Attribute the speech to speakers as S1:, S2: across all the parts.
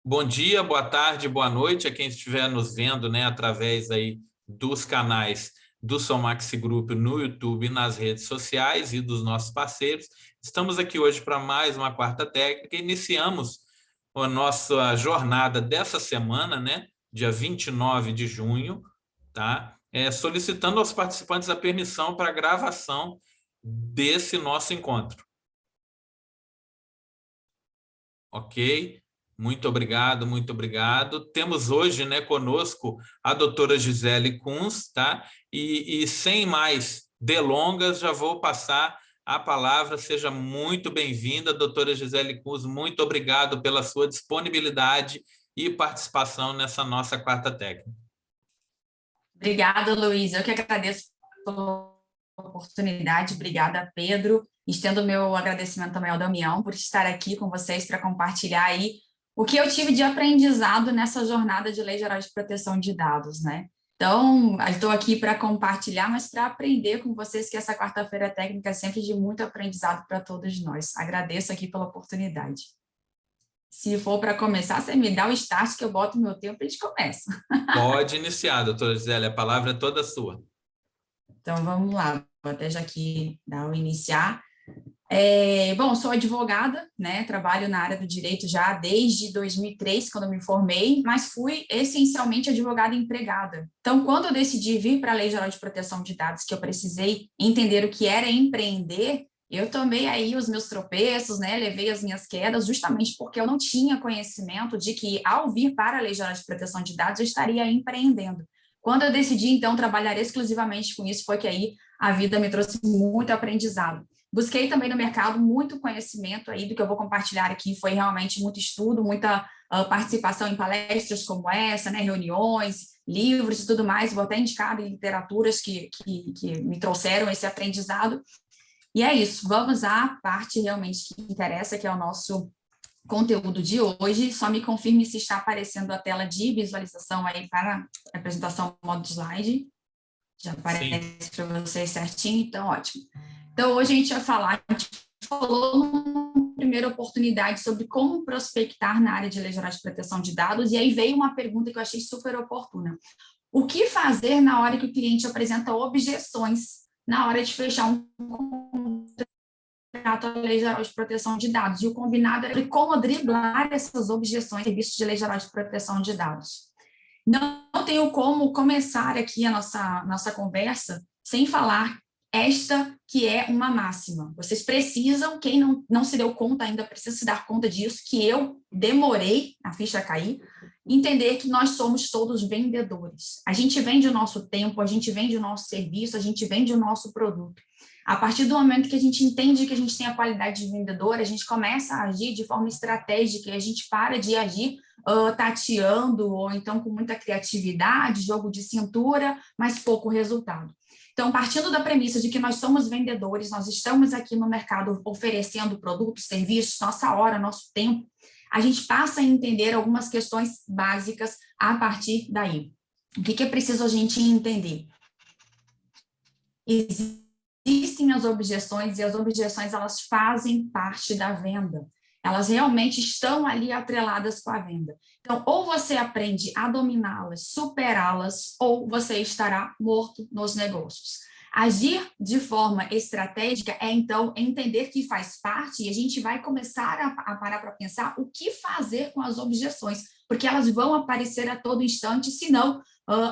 S1: Bom dia, boa tarde, boa noite a quem estiver nos vendo, né, através aí dos canais do Somaxi Group no YouTube e nas redes sociais e dos nossos parceiros. Estamos aqui hoje para mais uma quarta técnica. Iniciamos a nossa jornada dessa semana, né, dia 29 de junho, tá? Solicitando aos participantes a permissão para a gravação desse nosso encontro. Ok? Muito obrigado, muito obrigado. Temos hoje, né, conosco a doutora Gisele Kunz, tá? E sem mais delongas, já vou passar a palavra. Seja muito bem-vinda, doutora Gisele Kunz. Muito obrigado pela sua disponibilidade e participação nessa nossa quarta técnica.
S2: Obrigada, Luiz. Eu que agradeço pela oportunidade. Obrigada, Pedro. Estendo meu agradecimento também ao Damião por estar aqui com vocês para compartilhar aí o que eu tive de aprendizado nessa jornada de Lei Geral de Proteção de Dados, né? Então, estou aqui para compartilhar, mas para aprender com vocês que essa quarta-feira técnica é sempre de muito aprendizado para todos nós. Agradeço aqui pela oportunidade. Se for para começar, você me dá o start que eu boto meu tempo e a gente começa.
S1: Pode iniciar, doutora Gisele, a palavra é toda sua.
S2: Então, vamos lá, vou até já aqui dar o iniciar. Bom, sou advogada, né, trabalho na área do direito já desde 2003, quando eu me formei, mas fui essencialmente advogada empregada. Então, quando eu decidi vir para a Lei Geral de Proteção de Dados, que eu precisei entender o que era empreender, eu tomei aí os meus tropeços, né, levei as minhas quedas, justamente porque eu não tinha conhecimento de que, ao vir para a Lei Geral de Proteção de Dados, eu estaria empreendendo. Quando eu decidi, então, trabalhar exclusivamente com isso, foi que aí a vida me trouxe muito aprendizado. Busquei também no mercado muito conhecimento aí do que eu vou compartilhar aqui, foi realmente muito estudo, muita participação em palestras como essa, né, reuniões, livros e tudo mais, vou até indicar em literaturas que me trouxeram esse aprendizado. E é isso, vamos à parte realmente que interessa, que é o nosso conteúdo de hoje. Só me confirme se está aparecendo a tela de visualização aí para a apresentação modo slide. Já aparece para vocês certinho, então ótimo. Então, hoje a gente vai falar, a gente falou numa primeira oportunidade sobre como prospectar na área de Lei Geral de Proteção de Dados, e aí veio uma pergunta que eu achei super oportuna. O que fazer na hora que o cliente apresenta objeções na hora de fechar um contrato à Lei Geral de Proteção de Dados? E o combinado é como driblar essas objeções em serviços de Lei Geral de Proteção de Dados. Não tenho como começar aqui a nossa conversa sem falar esta que é uma máxima. Vocês precisam, quem não se deu conta ainda, precisa se dar conta disso, que eu demorei a ficha cair, entender que nós somos todos vendedores. A gente vende o nosso tempo, a gente vende o nosso serviço, a gente vende o nosso produto. A partir do momento que a gente entende que a gente tem a qualidade de vendedor, a gente começa a agir de forma estratégica e a gente para de agir tateando ou então com muita criatividade, jogo de cintura, mas pouco resultado. Então, partindo da premissa de que nós somos vendedores, nós estamos aqui no mercado oferecendo produtos, serviços, nossa hora, nosso tempo, a gente passa a entender algumas questões básicas a partir daí. O que é preciso a gente entender? Existem as objeções, e as objeções elas fazem parte da venda. Elas realmente estão ali atreladas com a venda. Então, ou você aprende a dominá-las, superá-las, ou você estará morto nos negócios. Agir de forma estratégica é, então, entender que faz parte, e a gente vai começar a parar para pensar o que fazer com as objeções, porque elas vão aparecer a todo instante, se não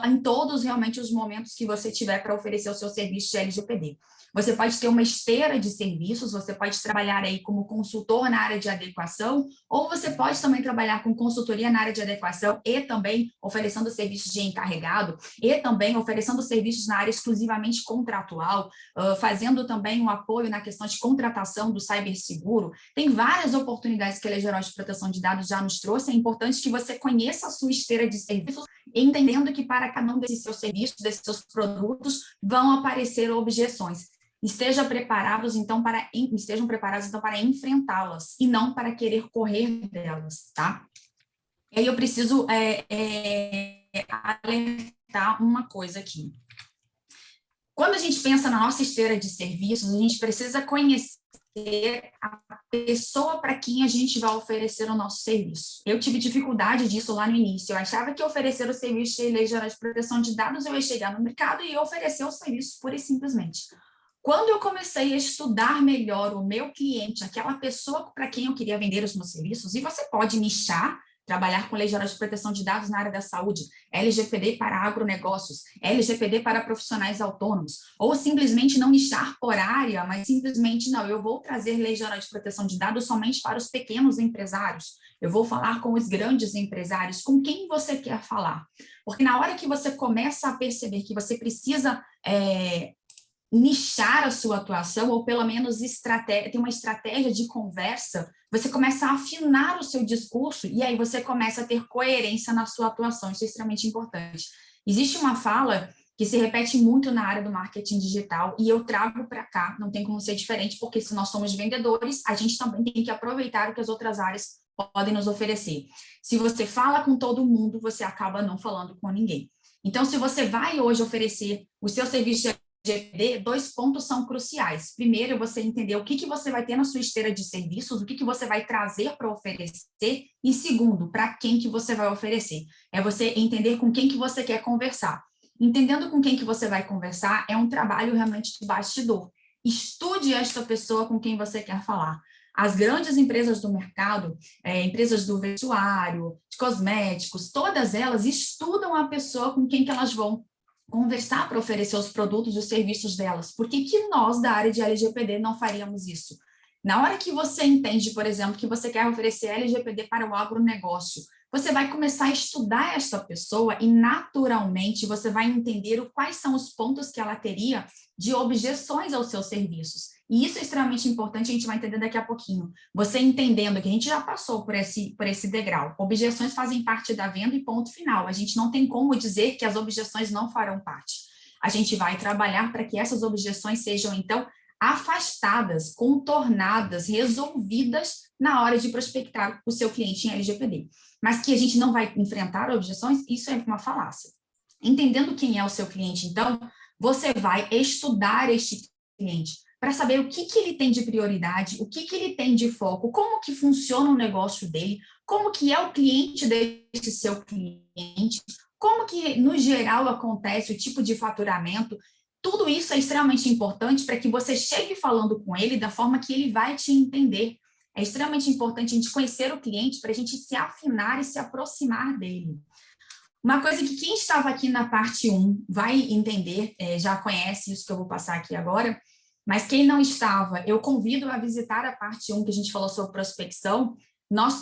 S2: em todos realmente os momentos que você tiver para oferecer o seu serviço de LGPD. Você pode ter uma esteira de serviços, você pode trabalhar aí como consultor na área de adequação, ou você pode também trabalhar com consultoria na área de adequação e também oferecendo serviços de encarregado, e também oferecendo serviços na área exclusivamente contratual, fazendo também um apoio na questão de contratação do ciberseguro. Tem várias oportunidades que a Lei Geral de Proteção de Dados já nos trouxe. É importante que você conheça a sua esteira de serviços, entendendo que para cada um desses seus serviços, desses seus produtos, vão aparecer objeções. Estejam preparados, então, para enfrentá-las e não para querer correr delas, tá? E aí eu preciso alertar uma coisa aqui. Quando a gente pensa na nossa esteira de serviços, a gente precisa conhecer ser a pessoa para quem a gente vai oferecer o nosso serviço. Eu tive dificuldade disso lá no início. Eu achava que oferecer o serviço de Lei Geral de Proteção de Dados, eu ia chegar no mercado e oferecer o serviço pura e simplesmente. Quando eu comecei a estudar melhor o meu cliente, aquela pessoa para quem eu queria vender os meus serviços, e você pode nichar, trabalhar com Lei Geral de Proteção de Dados na área da saúde, LGPD para agronegócios, LGPD para profissionais autônomos, ou simplesmente não nichar por área, mas simplesmente, não, eu vou trazer Lei Geral de Proteção de Dados somente para os pequenos empresários, eu vou falar com os grandes empresários, com quem você quer falar. Porque na hora que você começa a perceber que você precisa nichar a sua atuação, ou pelo menos ter uma estratégia de conversa, você começa a afinar o seu discurso e aí você começa a ter coerência na sua atuação. Isso é extremamente importante. Existe uma fala que se repete muito na área do marketing digital e eu trago para cá, não tem como ser diferente, porque se nós somos vendedores, a gente também tem que aproveitar o que as outras áreas podem nos oferecer. Se você fala com todo mundo, você acaba não falando com ninguém. Então, se você vai hoje oferecer o seu serviço de LGPD, 2 pontos são cruciais. Primeiro, você entender o que você vai ter na sua esteira de serviços, o que você vai trazer para oferecer, e segundo, para quem que você vai oferecer. É você entender com quem que você quer conversar. Entendendo com quem que você vai conversar é um trabalho realmente de bastidor. Estude esta pessoa com quem você quer falar. As grandes empresas do mercado, empresas do vestuário, de cosméticos, todas elas estudam a pessoa com quem que elas vão conversar para oferecer os produtos e os serviços delas. Por que que nós, da área de LGPD, não faríamos isso? Na hora que você entende, por exemplo, que você quer oferecer LGPD para o agronegócio, você vai começar a estudar esta pessoa e, naturalmente, você vai entender quais são os pontos que ela teria de objeções aos seus serviços. E isso é extremamente importante, a gente vai entender daqui a pouquinho. Você entendendo que a gente já passou por esse degrau. Objeções fazem parte da venda e ponto final. A gente não tem como dizer que as objeções não farão parte. A gente vai trabalhar para que essas objeções sejam, então, afastadas, contornadas, resolvidas na hora de prospectar o seu cliente em LGPD. Mas que a gente não vai enfrentar objeções, isso é uma falácia. Entendendo quem é o seu cliente, então, você vai estudar este cliente para saber o que ele tem de prioridade, o que ele tem de foco, como que funciona o negócio dele, como que é o cliente desse seu cliente, como que, no geral, acontece o tipo de faturamento. Tudo isso é extremamente importante para que você chegue falando com ele da forma que ele vai te entender. É extremamente importante a gente conhecer o cliente para a gente se afinar e se aproximar dele. Uma coisa que quem estava aqui na parte 1 vai entender, já conhece isso que eu vou passar aqui agora, mas quem não estava, eu convido a visitar a parte 1 que a gente falou sobre prospecção. Nós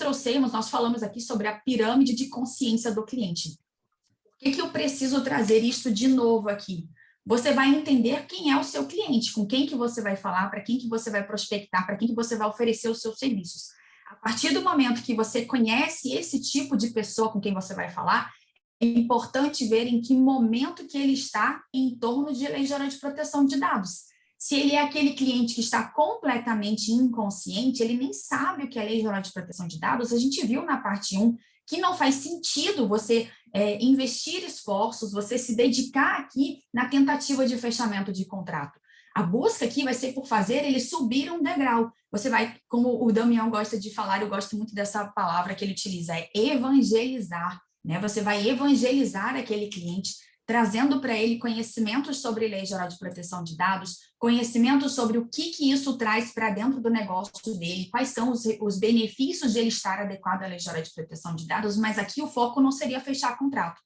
S2: falamos aqui sobre a pirâmide de consciência do cliente. Por que eu preciso trazer isso de novo aqui? Você vai entender quem é o seu cliente, com quem que você vai falar, para quem que você vai prospectar, para quem que você vai oferecer os seus serviços. A partir do momento que você conhece esse tipo de pessoa com quem você vai falar, é importante ver em que momento que ele está em torno de Lei Geral de Proteção de Dados. Se ele é aquele cliente que está completamente inconsciente, ele nem sabe o que é Lei Geral de Proteção de Dados, a gente viu na parte 1 que não faz sentido você investir esforços, você se dedicar aqui na tentativa de fechamento de contrato. A busca aqui vai ser por fazer ele subir um degrau. Você vai, como o Damião gosta de falar, eu gosto muito dessa palavra que ele utiliza, é evangelizar, né? Você vai evangelizar aquele cliente, trazendo para ele conhecimentos sobre Lei Geral de Proteção de Dados, conhecimentos sobre o que isso traz para dentro do negócio dele, quais são os benefícios de ele estar adequado à Lei Geral de Proteção de Dados, mas aqui o foco não seria fechar contrato.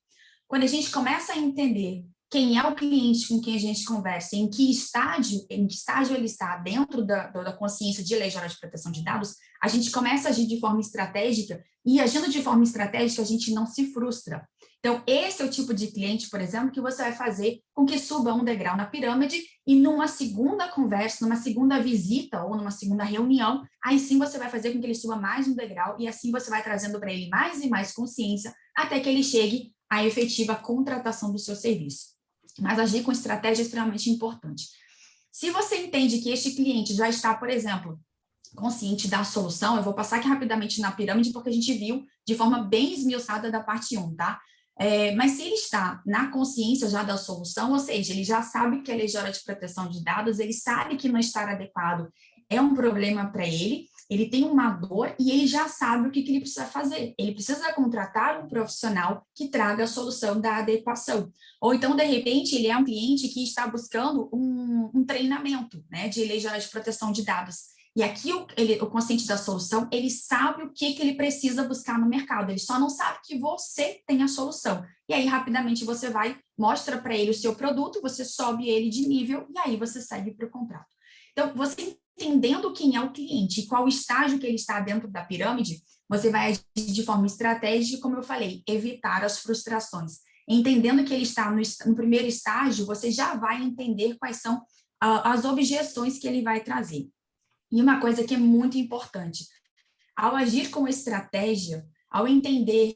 S2: Quando a gente começa a entender quem é o cliente com quem a gente conversa, em que estágio ele está dentro da consciência de Lei Geral de Proteção de Dados, a gente começa a agir de forma estratégica, e agindo de forma estratégica, a gente não se frustra. Então, esse é o tipo de cliente, por exemplo, que você vai fazer com que suba um degrau na pirâmide e numa segunda conversa, numa segunda visita ou numa segunda reunião, aí sim você vai fazer com que ele suba mais um degrau e assim você vai trazendo para ele mais e mais consciência até que ele chegue à efetiva contratação do seu serviço. Mas agir com estratégia é extremamente importante. Se você entende que este cliente já está, por exemplo, consciente da solução, eu vou passar aqui rapidamente na pirâmide porque a gente viu de forma bem esmiuçada da parte 1, tá? Mas se ele está na consciência já da solução, ou seja, ele já sabe que a Lei Geral de Proteção de Dados, ele sabe que não estar adequado é um problema para ele tem uma dor e ele já sabe o que ele precisa fazer. Ele precisa contratar um profissional que traga a solução da adequação. Ou então, de repente, ele é um cliente que está buscando um treinamento, né, de lei geral de proteção de dados. E aqui o consciente da solução, ele sabe o que ele precisa buscar no mercado, ele só não sabe que você tem a solução. E aí, rapidamente, você vai, mostra para ele o seu produto, você sobe ele de nível e aí você segue para o contrato. Então, você entendendo quem é o cliente e qual estágio que ele está dentro da pirâmide, você vai agir de forma estratégica, como eu falei, evitar as frustrações. Entendendo que ele está no primeiro estágio, você já vai entender quais são as objeções que ele vai trazer. E uma coisa que é muito importante, ao agir com estratégia, ao entender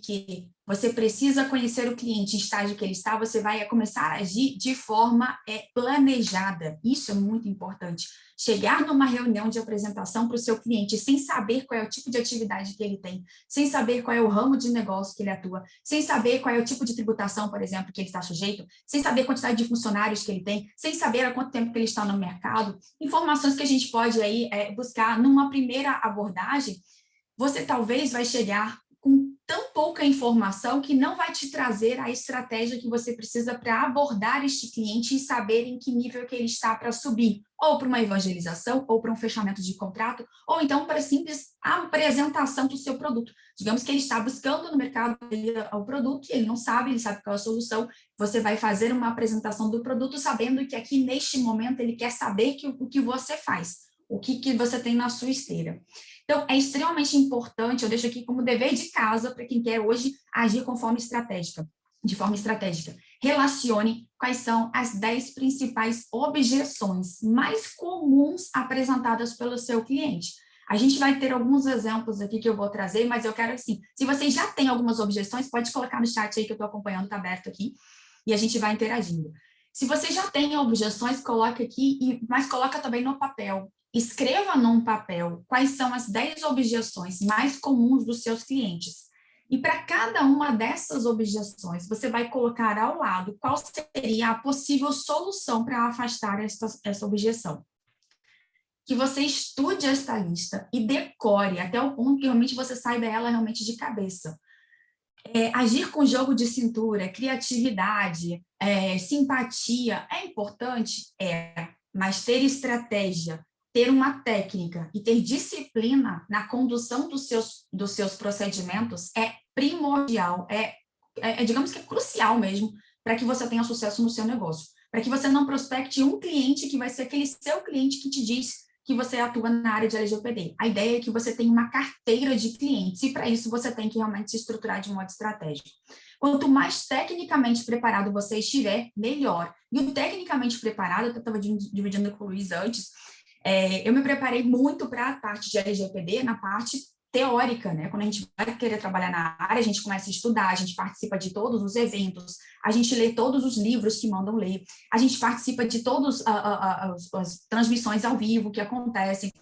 S2: que você precisa conhecer o cliente em estágio que ele está, você vai começar a agir de forma planejada. Isso é muito importante. Chegar numa reunião de apresentação para o seu cliente sem saber qual é o tipo de atividade que ele tem, sem saber qual é o ramo de negócio que ele atua, sem saber qual é o tipo de tributação, por exemplo, que ele está sujeito, sem saber a quantidade de funcionários que ele tem, sem saber há quanto tempo que ele está no mercado, informações que a gente pode aí buscar numa primeira abordagem, você talvez vai chegar com tão pouca informação que não vai te trazer a estratégia que você precisa para abordar este cliente e saber em que nível que ele está para subir, ou para uma evangelização, ou para um fechamento de contrato, ou então para a simples apresentação do seu produto. Digamos que ele está buscando no mercado o produto e ele não sabe, ele sabe qual é a solução, você vai fazer uma apresentação do produto sabendo que aqui neste momento ele quer saber o que você faz, o que você tem na sua esteira. Então, é extremamente importante, eu deixo aqui como dever de casa para quem quer hoje agir de forma estratégica. Relacione quais são as 10 principais objeções mais comuns apresentadas pelo seu cliente. A gente vai ter alguns exemplos aqui que eu vou trazer, mas eu quero assim, se você já tem algumas objeções, pode colocar no chat aí que eu estou acompanhando, está aberto aqui, e a gente vai interagindo. Se você já tem objeções, coloque aqui, mas coloca também no papel. Escreva num papel quais são as 10 objeções mais comuns dos seus clientes. E para cada uma dessas objeções, você vai colocar ao lado qual seria a possível solução para afastar essa objeção. Que você estude esta lista e decore até o ponto que realmente você saiba ela realmente de cabeça. Agir com jogo de cintura, criatividade, simpatia, é importante? Mas ter estratégia, ter uma técnica e ter disciplina na condução dos seus procedimentos é primordial, digamos que é crucial mesmo, para que você tenha sucesso no seu negócio, para que você não prospecte um cliente que vai ser aquele seu cliente que te diz que você atua na área de LGPD. A ideia é que você tenha uma carteira de clientes, e para isso você tem que realmente se estruturar de modo estratégico. Quanto mais tecnicamente preparado você estiver, melhor. E o tecnicamente preparado, eu estava dividindo com o Luiz antes, eu me preparei muito para a parte de LGPD, na parte teórica, né? Quando a gente vai querer trabalhar na área, a gente começa a estudar, a gente participa de todos os eventos, a gente lê todos os livros que mandam ler, a gente participa de todas as transmissões ao vivo que acontecem,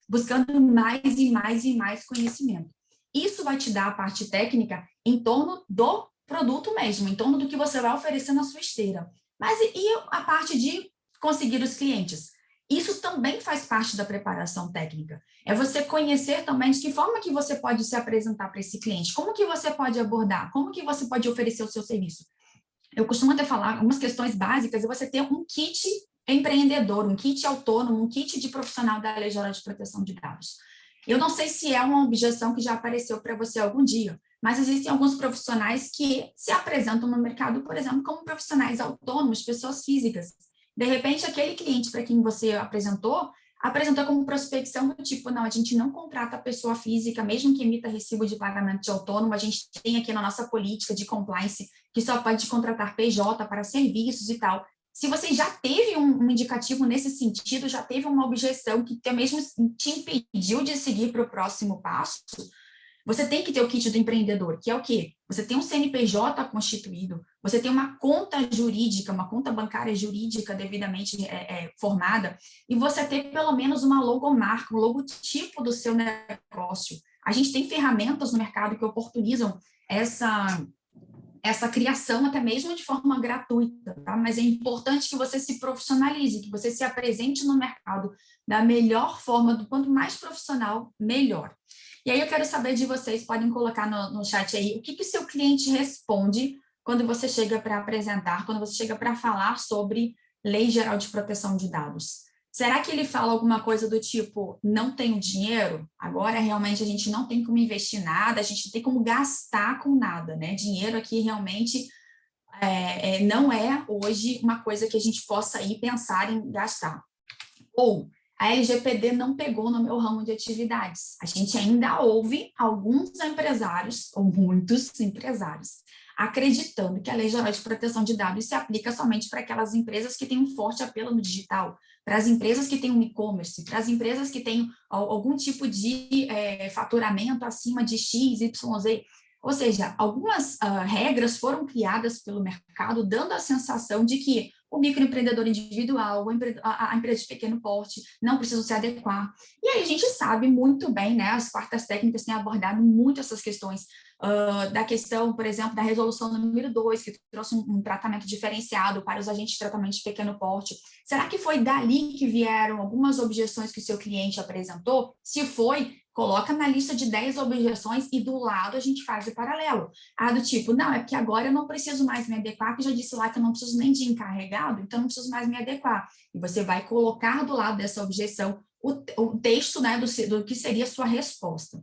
S2: buscando mais e mais e mais conhecimento. Isso vai te dar a parte técnica em torno do produto mesmo, em torno do que você vai oferecer na sua esteira. Mas e a parte de conseguir os clientes? Isso também faz parte da preparação técnica. É você conhecer também de que forma que você pode se apresentar para esse cliente, como que você pode abordar, como que você pode oferecer o seu serviço. Eu costumo até falar algumas questões básicas, é você ter um kit empreendedor, um kit autônomo, um kit de profissional da Lei Geral de Proteção de Dados. Eu não sei se é uma objeção que já apareceu para você algum dia, mas existem alguns profissionais que se apresentam no mercado, por exemplo, como profissionais autônomos, pessoas físicas. De repente, aquele cliente para quem você apresentou como prospecção do tipo, não, a gente não contrata pessoa física, mesmo que emita recibo de pagamento de autônomo, a gente tem aqui na nossa política de compliance que só pode contratar PJ para serviços e tal. Se você já teve um indicativo nesse sentido, já teve uma objeção que até mesmo te impediu de seguir para o próximo passo, você tem que ter o kit do empreendedor, que é o quê? Você tem um CNPJ constituído, você tem uma conta jurídica, uma conta bancária jurídica devidamente formada, e você tem pelo menos uma logomarca, um logotipo do seu negócio. A gente tem ferramentas no mercado que oportunizam essa criação até mesmo de forma gratuita, tá? Mas é importante que você se profissionalize, que você se apresente no mercado da melhor forma, do quanto mais profissional, melhor. E aí eu quero saber de vocês, podem colocar no chat aí, o que o seu cliente responde quando você chega para apresentar, quando você chega para falar sobre Lei Geral de Proteção de Dados. Será que ele fala alguma coisa do tipo, não tenho dinheiro? Agora, realmente, a gente não tem como investir nada, a gente não tem como gastar com nada, né? Dinheiro aqui, realmente, não é, hoje, uma coisa que a gente possa ir pensar em gastar. Ou, a LGPD não pegou no meu ramo de atividades. A gente ainda ouve alguns empresários, ou muitos empresários, acreditando que a Lei Geral de Proteção de Dados se aplica somente para aquelas empresas que têm um forte apelo no digital, para as empresas que têm um e-commerce, para as empresas que têm algum tipo de faturamento acima de X, Y, Z. Ou seja, algumas regras foram criadas pelo mercado, dando a sensação de que o microempreendedor individual, a empresa de pequeno porte, não precisam se adequar. E aí a gente sabe muito bem, né, as quartas técnicas têm abordado muito essas questões, da questão, por exemplo, da resolução número 2, que trouxe um tratamento diferenciado para os agentes de tratamento de pequeno porte. Será que foi dali que vieram algumas objeções que o seu cliente apresentou? Se foi, coloca na lista de 10 objeções e do lado a gente faz o paralelo. Do tipo, não, é porque agora eu não preciso mais me adequar, que eu já disse lá que eu não preciso nem de encarregado, então não preciso mais me adequar. E você vai colocar do lado dessa objeção o texto, né, do que seria a sua resposta.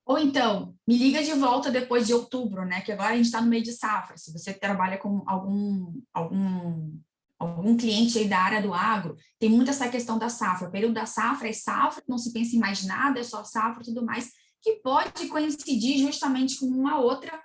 S2: Ou então, me liga de volta depois de outubro, né? Que agora a gente está no meio de safra. Se você trabalha com algum cliente aí da área do agro, tem muito essa questão da safra. O período da safra é safra, não se pensa em mais nada, é só safra e tudo mais, que pode coincidir justamente com uma outra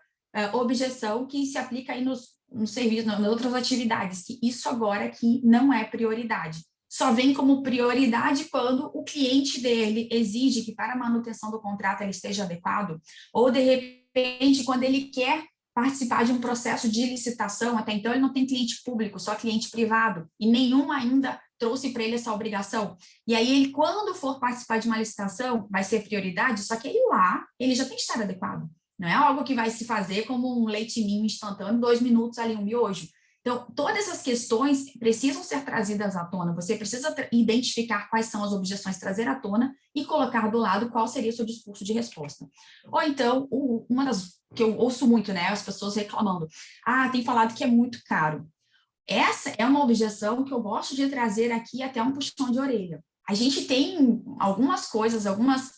S2: objeção que se aplica aí no serviço, nas outras atividades, que isso agora aqui não é prioridade. Só vem como prioridade quando o cliente dele exige que para a manutenção do contrato ele esteja adequado, ou de repente quando ele quer participar de um processo de licitação, até então ele não tem cliente público, só cliente privado, e nenhum ainda trouxe para ele essa obrigação. E aí ele, quando for participar de uma licitação, vai ser prioridade, só que aí lá ele já tem que estar adequado. Não é algo que vai se fazer como um leite-ninho instantâneo, 2 minutos ali, um miojo. Então, todas essas questões precisam ser trazidas à tona, você precisa identificar quais são as objeções, trazer à tona e colocar do lado qual seria o seu discurso de resposta. Ou então, uma das que eu ouço muito, né, as pessoas reclamando, tem falado que é muito caro. Essa é uma objeção que eu gosto de trazer aqui até um puxão de orelha. A gente tem algumas coisas, alguns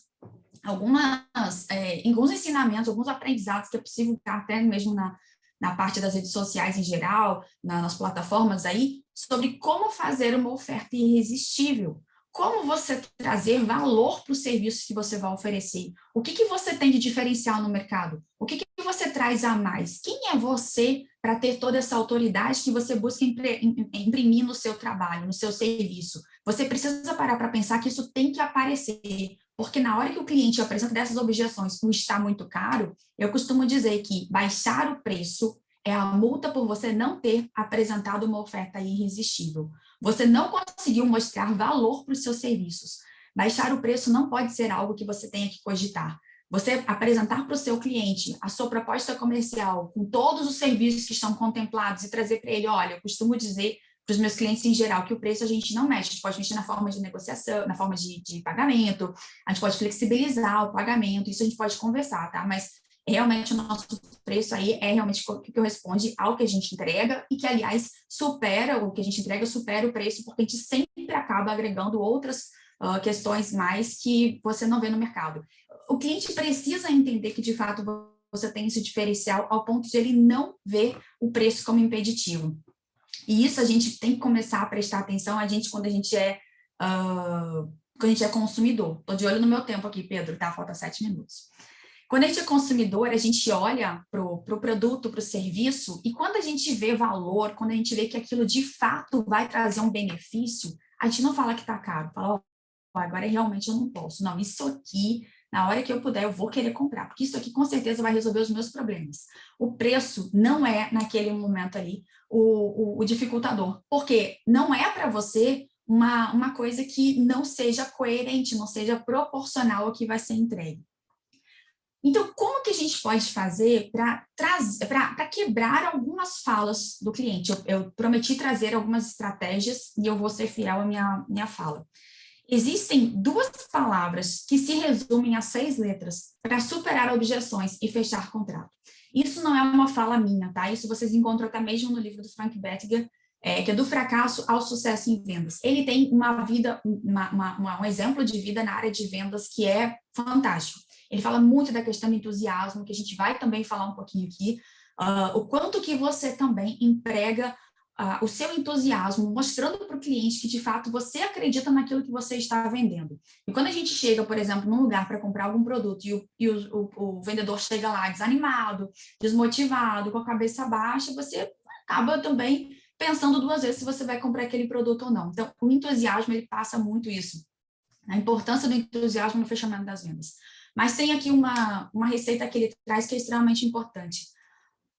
S2: ensinamentos, alguns aprendizados que é possível estar até mesmo na parte das redes sociais em geral, nas plataformas aí, sobre como fazer uma oferta irresistível, como você trazer valor para o serviço que você vai oferecer, o que você tem de diferencial no mercado, o que você traz a mais, quem é você para ter toda essa autoridade que você busca imprimir no seu trabalho, no seu serviço. Você precisa parar para pensar que isso tem que aparecer, porque na hora que o cliente apresenta dessas objeções, o está muito caro, eu costumo dizer que baixar o preço é a multa por você não ter apresentado uma oferta irresistível. Você não conseguiu mostrar valor para os seus serviços. Baixar o preço não pode ser algo que você tenha que cogitar. Você apresentar para o seu cliente a sua proposta comercial, com todos os serviços que estão contemplados, e trazer para ele, olha, eu costumo dizer para os meus clientes em geral que o preço a gente não mexe, a gente pode mexer na forma de negociação, na forma de pagamento, a gente pode flexibilizar o pagamento, isso a gente pode conversar, tá? Mas realmente o nosso preço aí é realmente o que corresponde ao que a gente entrega e que, aliás, supera, o que a gente entrega supera o preço, porque a gente sempre acaba agregando outras questões mais que você não vê no mercado. O cliente precisa entender que, de fato, você tem esse diferencial ao ponto de ele não ver o preço como impeditivo. E isso a gente tem que começar a prestar atenção, quando a gente é consumidor. Estou de olho no meu tempo aqui, Pedro, tá? Falta 7 minutos. Quando a gente é consumidor, a gente olha para o produto, para o serviço, e quando a gente vê valor, quando a gente vê que aquilo de fato vai trazer um benefício, a gente não fala que está caro, fala, agora realmente eu não posso. Não, isso aqui, na hora que eu puder, eu vou querer comprar, porque isso aqui com certeza vai resolver os meus problemas. O preço não é, naquele momento ali, o dificultador, porque não é para você uma coisa que não seja coerente, não seja proporcional ao que vai ser entregue. Então, como que a gente pode fazer para quebrar algumas falas do cliente? Eu prometi trazer algumas estratégias e eu vou ser fiel à minha fala. Existem 2 palavras que se resumem a 6 letras para superar objeções e fechar contrato. Isso não é uma fala minha, tá? Isso vocês encontram até mesmo no livro do Frank Bettinger, que é Do Fracasso ao Sucesso em Vendas. Ele tem uma vida, um exemplo de vida na área de vendas que é fantástico. Ele fala muito da questão do entusiasmo, que a gente vai também falar um pouquinho aqui, o quanto que você também emprega o seu entusiasmo, mostrando para o cliente que, de fato, você acredita naquilo que você está vendendo. E quando a gente chega, por exemplo, num lugar para comprar algum produto e o vendedor chega lá desanimado, desmotivado, com a cabeça baixa, você acaba também pensando 2 vezes se você vai comprar aquele produto ou não. Então, o entusiasmo, ele passa muito isso, a importância do entusiasmo no fechamento das vendas. Mas tem aqui uma receita que ele traz que é extremamente importante.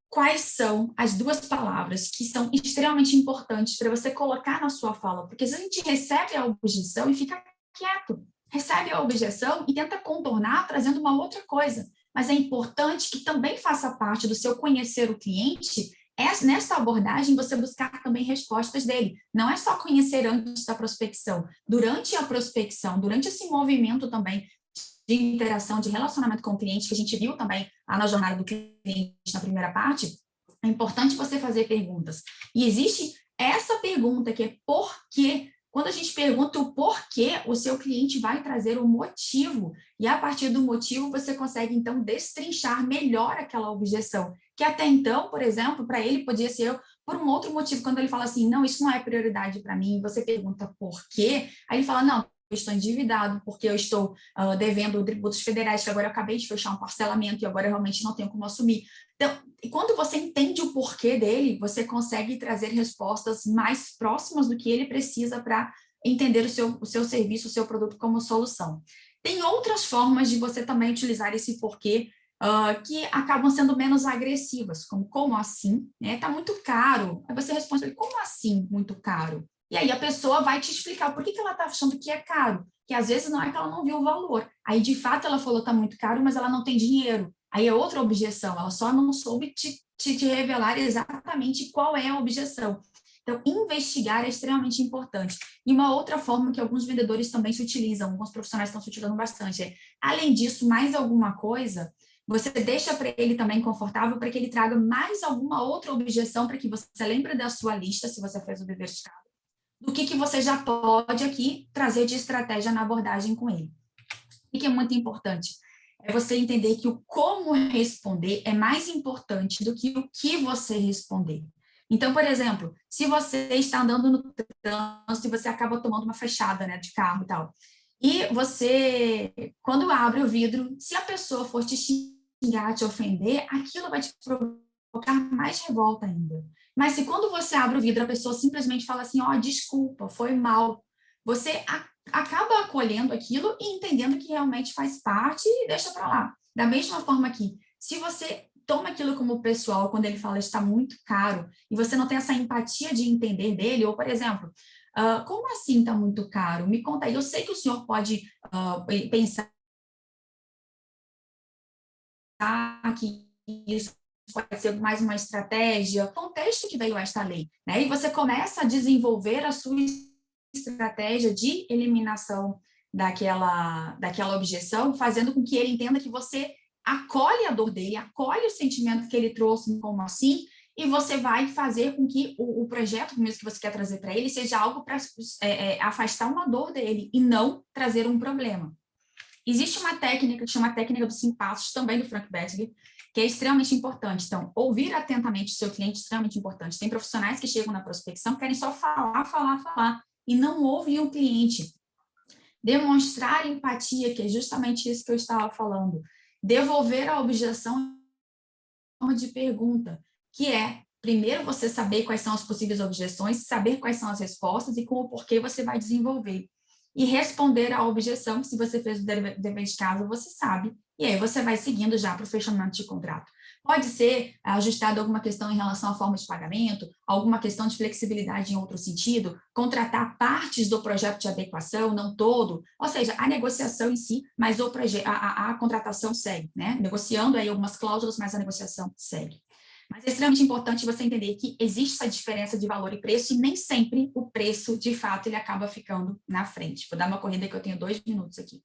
S2: Quais são as 2 palavras que são extremamente importantes para você colocar na sua fala? Porque se a gente recebe a objeção e fica quieto, recebe a objeção e tenta contornar trazendo uma outra coisa. Mas é importante que também faça parte do seu conhecer o cliente, nessa abordagem você buscar também respostas dele. Não é só conhecer antes da prospecção. Durante a prospecção, durante esse movimento também de interação, de relacionamento com o cliente, que a gente viu também lá na jornada do cliente na primeira parte, é importante você fazer perguntas. E existe essa pergunta que é por quê? Quando a gente pergunta o porquê, o seu cliente vai trazer o motivo, e a partir do motivo você consegue, então, destrinchar melhor aquela objeção, que até então, por exemplo, para ele podia ser por um outro motivo, quando ele fala assim, não, isso não é prioridade para mim, você pergunta por quê, aí ele fala, não, eu estou endividado, porque eu estou devendo tributos federais, que agora eu acabei de fechar um parcelamento e agora eu realmente não tenho como assumir. Então, quando você entende o porquê dele, você consegue trazer respostas mais próximas do que ele precisa para entender o seu serviço, o seu produto como solução. Tem outras formas de você também utilizar esse porquê que acabam sendo menos agressivas, como assim? Tá muito caro. Aí você responde, como assim muito caro? E aí a pessoa vai te explicar por que ela está achando que é caro, que às vezes não é que ela não viu o valor. Aí, de fato, ela falou que está muito caro, mas ela não tem dinheiro. Aí é outra objeção, ela só não soube te revelar exatamente qual é a objeção. Então, investigar é extremamente importante. E uma outra forma que alguns vendedores também se utilizam, alguns profissionais estão se utilizando bastante, é, além disso, mais alguma coisa, você deixa para ele também confortável para que ele traga mais alguma outra objeção para que você lembre da sua lista, se você fez o dever de casa, do que você já pode aqui trazer de estratégia na abordagem com ele. O que é muito importante? É você entender que o como responder é mais importante do que o que você responder. Então, por exemplo, se você está andando no trânsito e você acaba tomando uma fechada, né, de carro e tal, e você, quando abre o vidro, se a pessoa for te xingar, te ofender, aquilo vai te provocar mais revolta ainda. Mas se quando você abre o vidro, a pessoa simplesmente fala assim, desculpa, foi mal, você acaba acolhendo aquilo e entendendo que realmente faz parte e deixa para lá. Da mesma forma que, se você toma aquilo como pessoal, quando ele fala está muito caro, e você não tem essa empatia de entender dele, ou, por exemplo, como assim está muito caro? Me conta aí, eu sei que o senhor pode pensar que isso pode ser mais uma estratégia, contexto que veio esta lei, né? E você começa a desenvolver a sua estratégia de eliminação daquela objeção, fazendo com que ele entenda que você acolhe a dor dele, acolhe o sentimento que ele trouxe, como assim, e você vai fazer com que o projeto mesmo que você quer trazer para ele seja algo para afastar uma dor dele e não trazer um problema. Existe uma técnica que chama a técnica dos 5 passos, também do Frank Bettinger, que é extremamente importante. Então, ouvir atentamente o seu cliente é extremamente importante. Tem profissionais que chegam na prospecção que querem só falar, e não ouvem o cliente. Demonstrar empatia, que é justamente isso que eu estava falando. Devolver a objeção de pergunta, que é, primeiro, você saber quais são as possíveis objeções, saber quais são as respostas e com o porquê você vai desenvolver. E responder à objeção, se você fez o dever de casa, você sabe, e aí você vai seguindo já para o fechamento de contrato. Pode ser ajustado alguma questão em relação à forma de pagamento, alguma questão de flexibilidade em outro sentido, contratar partes do projeto de adequação, não todo, ou seja, a negociação em si, mas a contratação segue, né? Negociando aí algumas cláusulas, mas a negociação segue. Mas é extremamente importante você entender que existe essa diferença de valor e preço, e nem sempre o preço, de fato, ele acaba ficando na frente. Vou dar uma corrida que eu tenho 2 minutos aqui.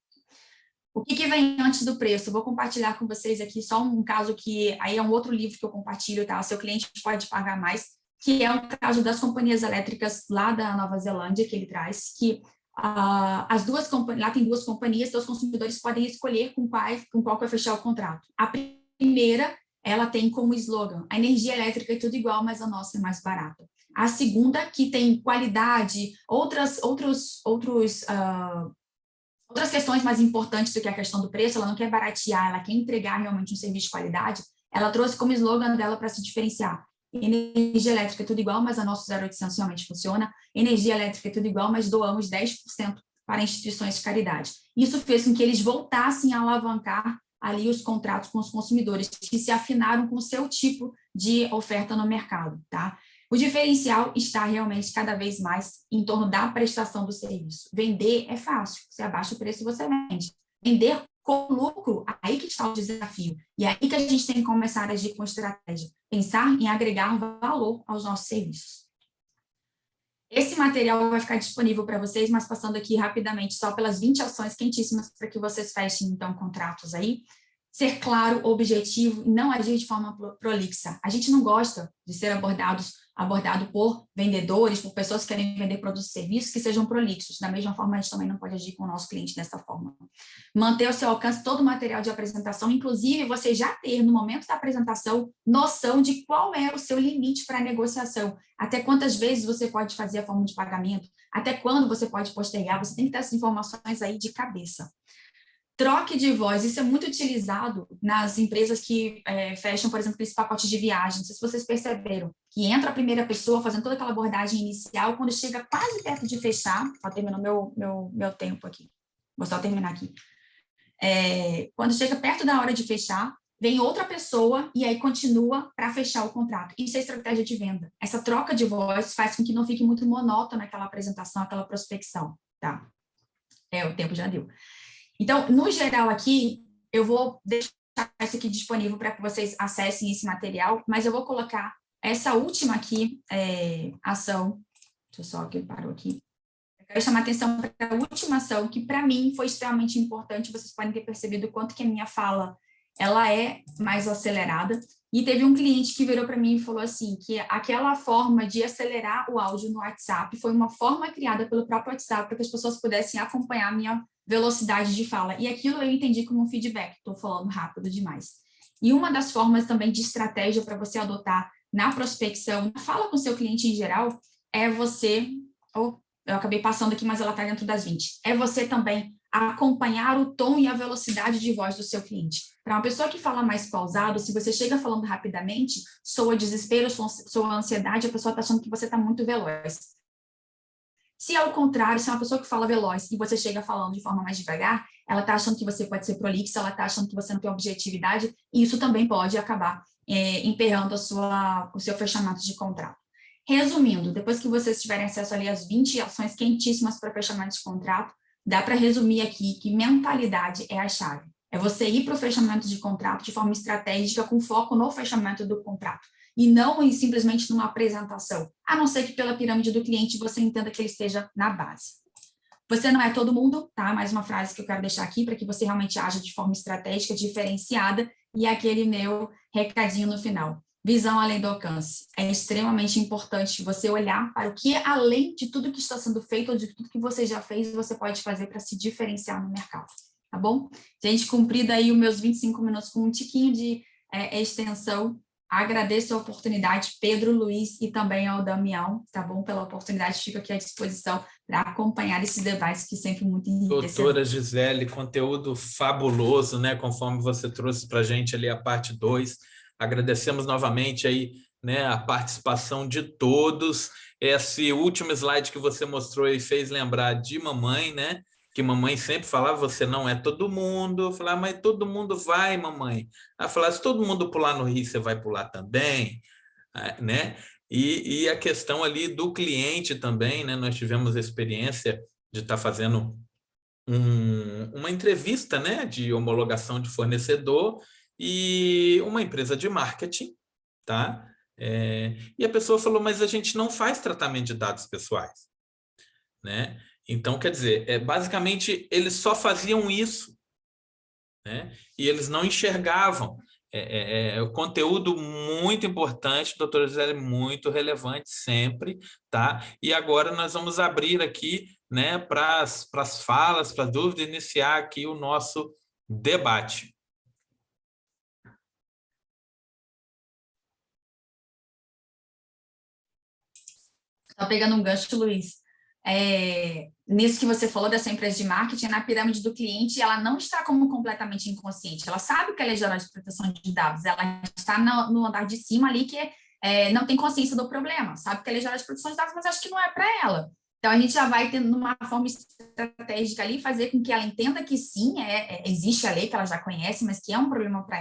S2: O que vem antes do preço? Vou compartilhar com vocês aqui só um caso que aí é um outro livro que eu compartilho, tá? O seu cliente pode pagar mais, que é um caso das companhias elétricas lá da Nova Zelândia, que ele traz, que as duas companhias, lá tem 2 companhias, então os consumidores podem escolher com qual vai fechar o contrato. A primeira, ela tem como slogan: a energia elétrica é tudo igual, mas a nossa é mais barata. A segunda, que tem qualidade, outras questões mais importantes do que a questão do preço, ela não quer baratear, ela quer entregar realmente um serviço de qualidade, ela trouxe como slogan dela para se diferenciar: energia elétrica é tudo igual, mas a nossa 0800 realmente funciona, energia elétrica é tudo igual, mas doamos 10% para instituições de caridade. Isso fez com que eles voltassem a alavancar ali os contratos com os consumidores, que se afinaram com o seu tipo de oferta no mercado, tá? O diferencial está realmente cada vez mais em torno da prestação do serviço. Vender é fácil, você abaixa o preço e você vende. Vender com lucro, aí que está o desafio. E aí que a gente tem que começar a agir com estratégia. Pensar em agregar valor aos nossos serviços. Esse material vai ficar disponível para vocês, mas passando aqui rapidamente só pelas 20 ações quentíssimas para que vocês fechem, então, contratos aí. Ser claro, objetivo e não agir de forma prolixa. A gente não gosta de ser abordado por vendedores, por pessoas que querem vender produtos e serviços que sejam prolixos. Da mesma forma, a gente também não pode agir com o nosso cliente dessa forma. Manter ao seu alcance todo o material de apresentação, inclusive você já ter, no momento da apresentação, noção de qual é o seu limite para a negociação. Até quantas vezes você pode fazer a forma de pagamento, até quando você pode postergar, você tem que ter essas informações aí de cabeça. Troque de voz, isso é muito utilizado nas empresas que fecham, por exemplo, esse pacote de viagem. Não sei se vocês perceberam, que entra a primeira pessoa fazendo toda aquela abordagem inicial, quando chega quase perto de fechar, só terminou meu tempo aqui, vou só terminar aqui. Quando chega perto da hora de fechar, vem outra pessoa e aí continua para fechar o contrato. Isso é estratégia de venda. Essa troca de voz faz com que não fique muito monótona aquela apresentação, aquela prospecção, tá? O tempo já deu. Então, no geral aqui, eu vou deixar isso aqui disponível para que vocês acessem esse material, mas eu vou colocar essa última aqui, ação, deixa eu só que parou aqui, eu quero chamar a atenção para a última ação, que para mim foi extremamente importante, vocês podem ter percebido o quanto que a minha fala, ela é mais acelerada, e teve um cliente que virou para mim e falou assim, que aquela forma de acelerar o áudio no WhatsApp foi uma forma criada pelo próprio WhatsApp para que as pessoas pudessem acompanhar a minha velocidade de fala. E aquilo eu entendi como um feedback, estou falando rápido demais. E uma das formas também de estratégia para você adotar na prospecção, na fala com o seu cliente em geral, é você, eu acabei passando aqui, mas ela está dentro das 20, é você também acompanhar o tom e a velocidade de voz do seu cliente. Para uma pessoa que fala mais pausado, se você chega falando rapidamente, soa desespero, soa ansiedade, a pessoa está achando que você está muito veloz. Se ao contrário, se é uma pessoa que fala veloz e você chega falando de forma mais devagar, ela está achando que você pode ser prolixa, ela está achando que você não tem objetividade, e isso também pode acabar emperrando o seu fechamento de contrato. Resumindo, depois que vocês tiverem acesso ali às 20 ações quentíssimas para fechamento de contrato, dá para resumir aqui que mentalidade é a chave. É você ir para o fechamento de contrato de forma estratégica, com foco no fechamento do contrato, e não simplesmente numa apresentação, a não ser que pela pirâmide do cliente você entenda que ele esteja na base. Você não é todo mundo, tá? Mais uma frase que eu quero deixar aqui para que você realmente haja de forma estratégica, diferenciada, e aquele meu recadinho no final. Visão além do alcance. É extremamente importante você olhar para o que, além de tudo que está sendo feito, ou de tudo que você já fez, você pode fazer para se diferenciar no mercado, tá bom? Gente, cumprido aí os meus 25 minutos com um tiquinho de extensão. Agradeço a oportunidade, Pedro, Luiz e também ao Damião, tá bom? Pela oportunidade, fico aqui à disposição para acompanhar esses debates que sempre muito enriquecedores.
S1: Doutora Gisele, conteúdo fabuloso, né? Conforme você trouxe para a gente ali a parte 2. Agradecemos novamente aí, né, a participação de todos. Esse último slide que você mostrou aí fez lembrar de mamãe, né? que mamãe sempre falava, você não é todo mundo. Eu falava, mas todo mundo vai, mamãe. Ela falava, se todo mundo pular no rio, você vai pular também, né? E a questão ali do cliente também, né? Nós tivemos a experiência de estar fazendo uma entrevista, né, de homologação de fornecedor e uma empresa de marketing, tá? E a pessoa falou, mas a gente não faz tratamento de dados pessoais, né? Então, quer dizer, basicamente eles só faziam isso, né? E eles não enxergavam. O conteúdo muito importante, doutora Gisele, muito relevante sempre, tá? E agora nós vamos abrir aqui, né, para as falas, para dúvidas, iniciar aqui o nosso debate.
S2: Só pegando um gancho, Luiz, nisso que você falou dessa empresa de marketing, na pirâmide do cliente, ela não está como completamente inconsciente, ela sabe que ela é gerada de proteção de dados, ela está no andar de cima ali que não tem consciência do problema, sabe que ela é gerada de proteção de dados, mas acho que não é para ela. Então, a gente já vai tendo uma forma estratégica ali, fazer com que ela entenda que sim, existe a lei que ela já conhece, mas que é um problema para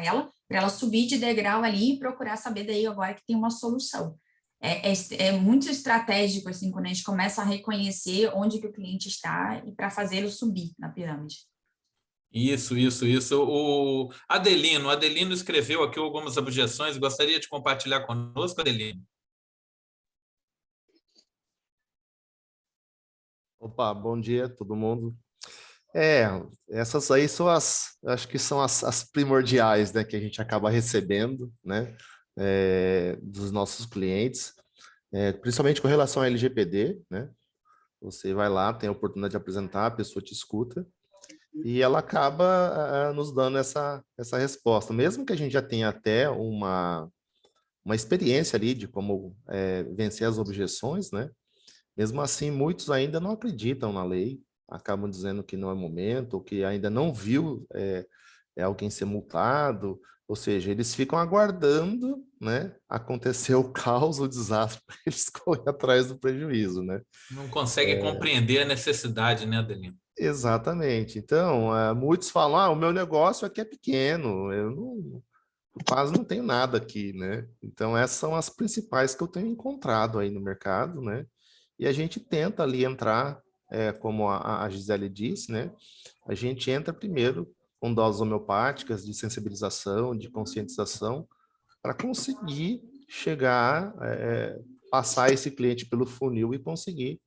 S2: ela subir de degrau ali e procurar saber daí agora que tem uma solução. É muito estratégico, assim, quando a gente começa a reconhecer onde que o cliente está e para fazê-lo subir na pirâmide.
S1: Isso. O Adelino escreveu aqui algumas objeções, gostaria de compartilhar conosco, Adelino?
S3: Opa, bom dia, todo mundo. É, essas aí são acho que são as primordiais, né, que a gente acaba recebendo, né, dos nossos clientes, principalmente com relação ao LGPD, né, você vai lá, tem a oportunidade de apresentar, a pessoa te escuta, e ela acaba nos dando essa resposta, mesmo que a gente já tenha até uma experiência ali de como vencer as objeções, né, mesmo assim, muitos ainda não acreditam na lei, acabam dizendo que não é momento, ou que ainda não viu alguém ser multado, ou seja, eles ficam aguardando, né, acontecer o caos, o desastre, para eles correm atrás do prejuízo, né?
S1: Não consegue compreender a necessidade, né, Adelino?
S3: Exatamente. Então, muitos falam, o meu negócio aqui é pequeno, eu quase não tenho nada aqui, né? Então, essas são as principais que eu tenho encontrado aí no mercado, né? E a gente tenta ali entrar, como a Gisele disse, né? A gente entra primeiro com doses homeopáticas de sensibilização, de conscientização, para conseguir chegar, passar esse cliente pelo funil e conseguir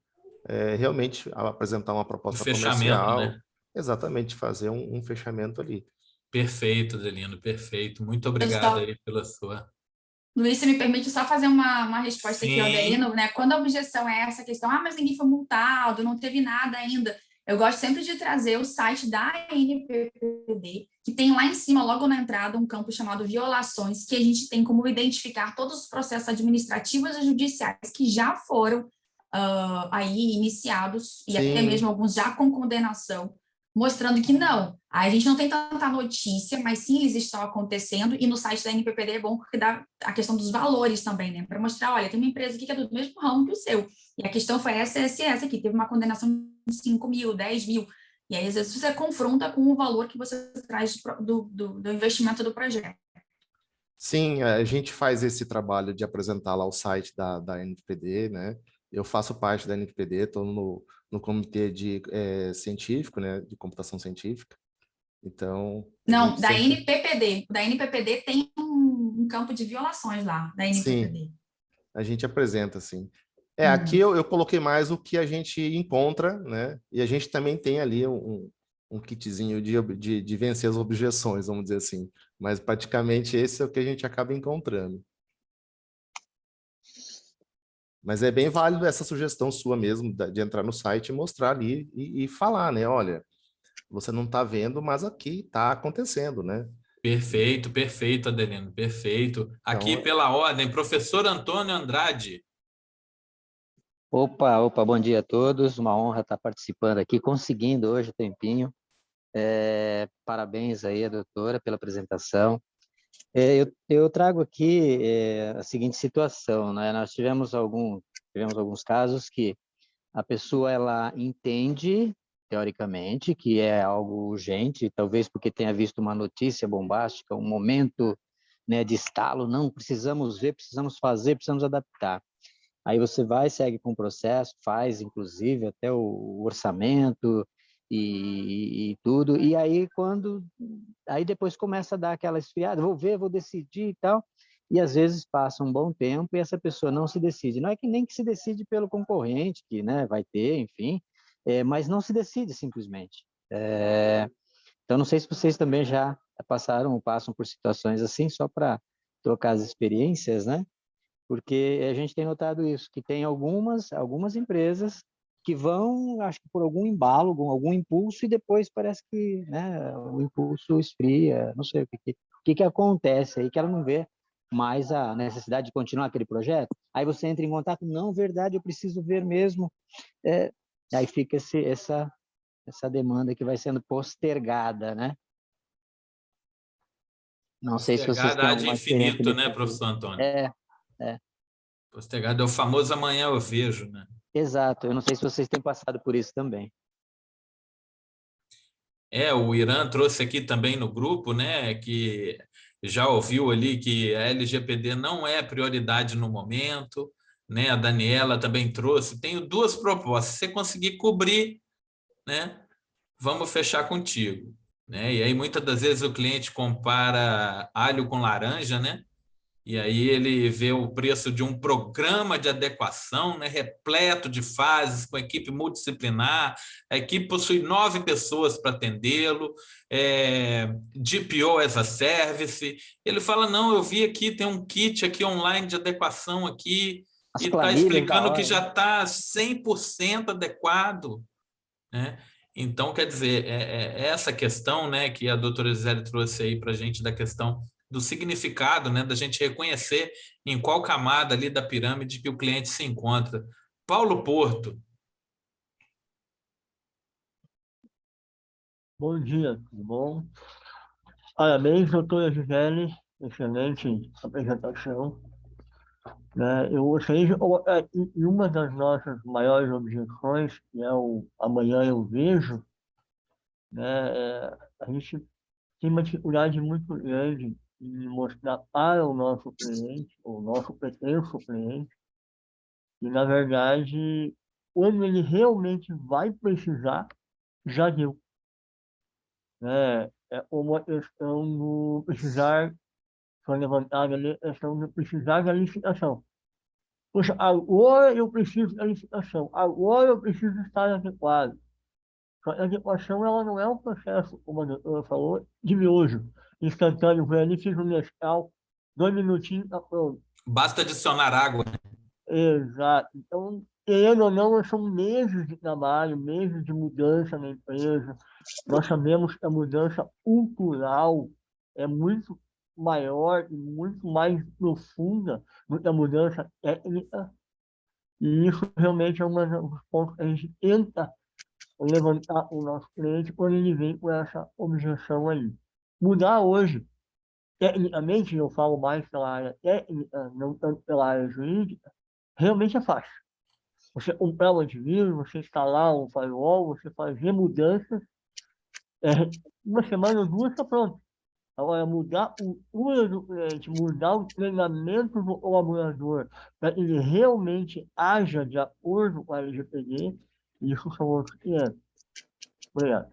S3: realmente apresentar uma
S1: Um
S3: proposta
S1: fechamento,
S3: comercial,
S1: né?
S3: exatamente fazer um fechamento ali.
S1: Perfeito, Adelino, perfeito. Muito obrigado
S2: Pessoal,
S1: aí pela sua.
S2: Luiz, se me permite só fazer uma resposta aqui ao
S1: Sim,
S2: Adelino, né? Quando a objeção é essa questão, mas ninguém foi multado, não teve nada ainda. Eu gosto sempre de trazer o site da NPPD, que tem lá em cima, logo na entrada, um campo chamado violações, que a gente tem como identificar todos os processos administrativos e judiciais que já foram aí iniciados, e até mesmo
S3: Sim,
S2: alguns já com condenação, mostrando que não, a gente não tem tanta notícia, mas sim eles estão acontecendo, e no site da NPPD é bom porque dá a questão dos valores também, né, para mostrar, olha, tem uma empresa aqui que é do mesmo ramo que o seu, e a questão foi essa aqui, teve uma condenação de 5 mil, 10 mil, e aí às vezes você confronta com o valor que você traz do investimento do projeto.
S3: sim, a gente faz esse trabalho de apresentar lá o site da NPD, né? Eu faço parte da NPD, estou no comitê científico, né, de computação científica. Então, a
S2: Não,
S3: gente sempre...
S2: da NPPD tem um campo de violações lá, da
S3: Sim,
S2: NPPD.
S3: a gente apresenta, assim. Aqui
S2: Uhum.
S3: eu coloquei mais o que a gente encontra, né? E a gente também tem ali um kitzinho de vencer as objeções, vamos dizer assim. Mas praticamente esse é o que a gente acaba encontrando. Mas é bem válido essa sugestão sua mesmo, de entrar no site e mostrar ali e falar, né? Olha, você não está vendo, mas aqui está acontecendo, né?
S1: perfeito, perfeito, Adelino, perfeito. Aqui
S3: Então,
S1: pela ordem, professor Antônio Andrade.
S4: Opa, bom dia a todos. Uma honra estar participando aqui, conseguindo hoje o tempinho. Parabéns aí, a doutora, pela apresentação. Eu trago aqui a seguinte situação, né? Nós tivemos alguns casos que a pessoa ela entende teoricamente, que é algo urgente, talvez porque tenha visto uma notícia bombástica, um momento, né, de estalo, não, precisamos ver, precisamos fazer, precisamos adaptar. Aí você vai, segue com o processo, faz, inclusive, até o orçamento e tudo, e aí depois começa a dar aquela esfriada, vou ver, vou decidir e tal, e às vezes passa um bom tempo e essa pessoa não se decide. Não é que nem que se decide pelo concorrente, que, né, vai ter, enfim, mas não se decide simplesmente. Então, não sei se vocês também já passaram ou passam por situações assim, só para trocar as experiências, né? Porque a gente tem notado isso, que tem algumas empresas que vão, acho que por algum embalo, algum impulso, e depois parece que, né, o impulso esfria, não sei o que acontece aí, que ela não vê mais a necessidade de continuar aquele projeto. Aí você entra em contato, não, verdade, eu preciso ver mesmo. Aí fica essa demanda que vai sendo postergada, né? Não sei se vocês têm
S1: Postergada ad
S4: alguma experiência
S1: infinito,
S4: desse
S1: né,
S4: tipo.
S1: professor Antônio?
S4: É,
S1: Postergada é o famoso amanhã eu vejo, né?
S4: exato. Eu não sei se vocês têm passado por isso também.
S1: O Irã trouxe aqui também no grupo, né, que já ouviu ali que a LGPD não é prioridade no momento, né? A Daniela também trouxe. Tenho duas propostas. Se você conseguir cobrir, né, vamos fechar contigo, né? E aí muitas das vezes o cliente compara alho com laranja, né? E aí ele vê o preço de um programa de adequação, né, repleto de fases, com equipe multidisciplinar. A equipe possui 9 pessoas para atendê-lo, GPO as a service. Ele fala, não, eu vi aqui, tem um kit aqui online de adequação aqui,
S4: As
S1: e está
S4: planilhas da
S1: explicando que
S4: hora,
S1: já
S4: né?
S1: está 100% adequado, né? Então, quer dizer, essa questão, né, que a doutora Gisele trouxe aí para a gente, da questão do significado, né, da gente reconhecer em qual camada ali da pirâmide que o cliente se encontra. Paulo Porto.
S5: Bom dia, tudo bom? Parabéns, doutora Gisele, excelente apresentação. Né? Eu gostaria de colocar em uma das nossas maiores objeções, que é o amanhã eu vejo, né? A gente tem uma dificuldade muito grande em mostrar para o nosso cliente, o nosso pretenso cliente, que, na verdade, quando ele realmente vai precisar, já deu. Né? É uma questão do precisar, foi levantada ali, a questão de precisar da licitação. Poxa, agora eu preciso da licitação, agora eu preciso estar adequado. Só que a adequação, ela não é um processo, como a doutora falou, de miojo, instantâneo, foi ali, fiz um Nescau, 2 minutinhos, tá pronto.
S1: Basta adicionar água.
S5: Exato. Então, querendo ou não, são meses de trabalho, meses de mudança na empresa. Nós sabemos que a mudança cultural é muito maior e muito mais profunda do que a mudança técnica. E isso realmente é um dos pontos que a gente tenta levantar o nosso cliente quando ele vem com essa objeção aí. Mudar hoje, tecnicamente, eu falo mais pela área técnica, não tanto pela área jurídica, realmente é fácil. Você comprar um antivírus, você instalar um firewall, você fazer mudanças, uma semana ou duas está pronto. Agora, mudar o cultura do cliente, mudar o treinamento do colaborador, para que ele realmente haja de acordo com a LGPD, isso são outros 500. Obrigado.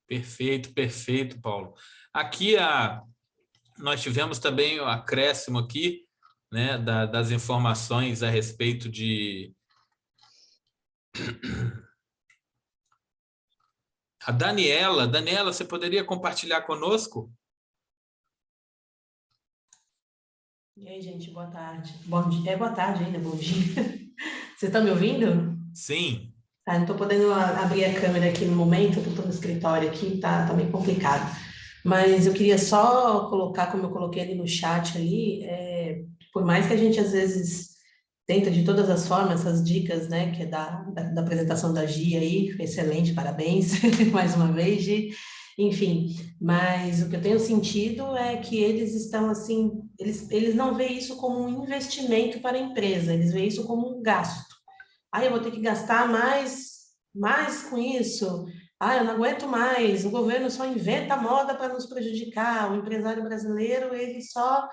S1: Perfeito, perfeito, Paulo. Aqui nós tivemos também o acréscimo aqui, né, das informações a respeito de... A Daniela, você poderia compartilhar conosco?
S6: E aí, gente, boa tarde. Bom dia, boa tarde ainda, bom dia. Vocês estão me ouvindo?
S1: Sim.
S6: Não estou podendo abrir a câmera aqui no momento, estou no escritório aqui, tá meio complicado. Mas eu queria só colocar, como eu coloquei ali no chat ali, por mais que a gente às vezes tenta de todas as formas essas dicas, né, que é da apresentação da Gia aí, excelente, parabéns mais uma vez, Gi. Enfim, mas o que eu tenho sentido é que eles estão assim, eles não veem isso como um investimento para a empresa, eles veem isso como um gasto. eu vou ter que gastar mais com isso, eu não aguento mais, o governo só inventa moda para nos prejudicar, o empresário brasileiro, ele só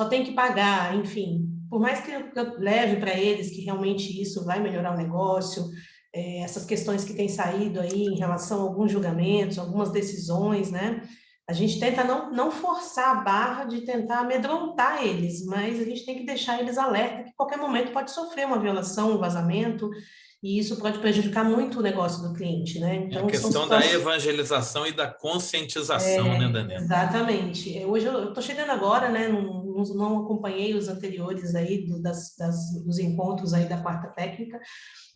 S6: tem que pagar, enfim. Por mais que eu leve para eles que realmente isso vai melhorar o negócio, essas questões que têm saído aí em relação a alguns julgamentos, algumas decisões, né? A gente tenta não forçar a barra de tentar amedrontar eles, mas a gente tem que deixar eles alerta que a qualquer momento pode sofrer uma violação, um vazamento, e isso pode prejudicar muito o negócio do cliente, né?
S1: É a
S6: Então, são
S1: questão da
S6: situações...
S1: evangelização e da conscientização, né, Daniela?
S6: Exatamente. Hoje eu estou chegando agora, né? Não acompanhei os anteriores aí dos encontros aí da quarta técnica,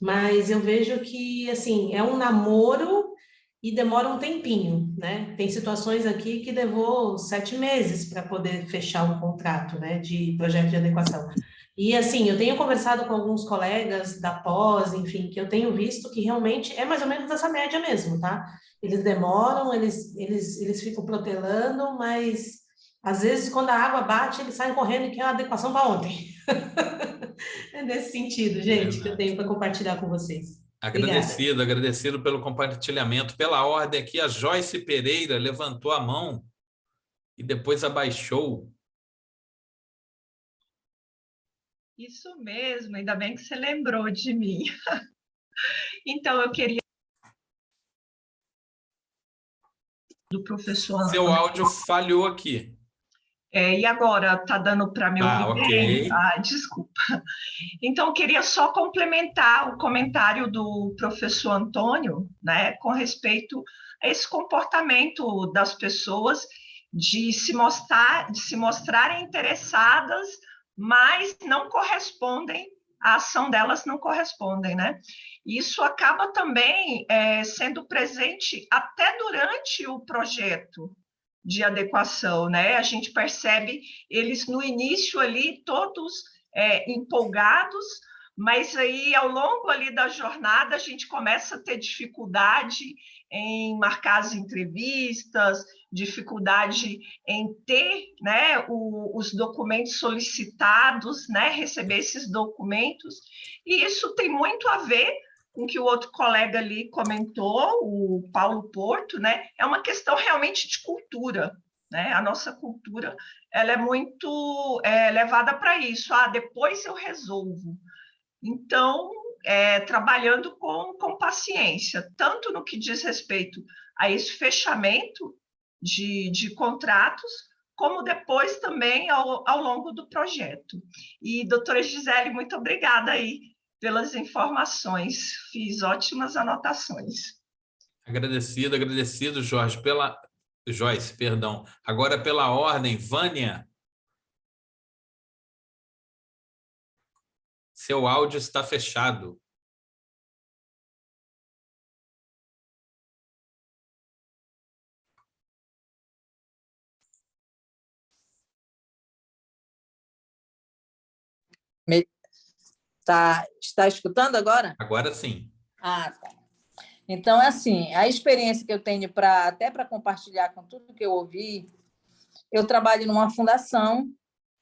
S6: mas eu vejo que, assim, é um namoro e demora um tempinho, né? Tem situações aqui que levou 7 meses para poder fechar um contrato, né, de projeto de adequação. E, assim, eu tenho conversado com alguns colegas da pós, enfim, que eu tenho visto que realmente é mais ou menos essa média mesmo, tá? Eles demoram, eles ficam protelando, mas, às vezes, quando a água bate, eles saem correndo e querem a adequação para ontem. É nesse sentido, gente, que eu tenho para compartilhar com vocês. Obrigada.
S1: Agradecido pelo compartilhamento. Pela ordem aqui, a Joyce Pereira levantou a mão e depois abaixou.
S7: Isso mesmo, ainda bem que você lembrou de mim. Então, eu queria... do professor
S1: Seu
S7: Antônio.
S1: áudio falhou aqui.
S7: E agora, está dando para me ouvir bem?
S1: Ok.
S7: Desculpa. Então, eu queria só complementar o comentário do professor Antônio, né, com respeito a esse comportamento das pessoas de se mostrarem interessadas, mas não correspondem, a ação delas não correspondem, né? Isso acaba também sendo presente até durante o projeto de adequação, né? A gente percebe eles no início ali todos empolgados, mas aí ao longo ali da jornada a gente começa a ter dificuldade em marcar as entrevistas, dificuldade em ter, né, os documentos solicitados, né, receber esses documentos, e isso tem muito a ver com o que o outro colega ali comentou, o Paulo Porto, né, é uma questão realmente de cultura, né? A nossa cultura ela é muito levada para isso. Depois eu resolvo. Então, trabalhando com paciência, tanto no que diz respeito a esse fechamento de contratos, como depois também ao longo do projeto. E, doutora Gisele, muito obrigada aí pelas informações. Fiz ótimas anotações.
S1: Agradecido, Joyce, perdão. Agora, pela ordem, Vânia. Seu áudio está fechado.
S8: Está escutando agora?
S1: Agora sim.
S8: Tá. Então, assim, a experiência que eu tenho até para compartilhar com tudo que eu ouvi, eu trabalho numa fundação,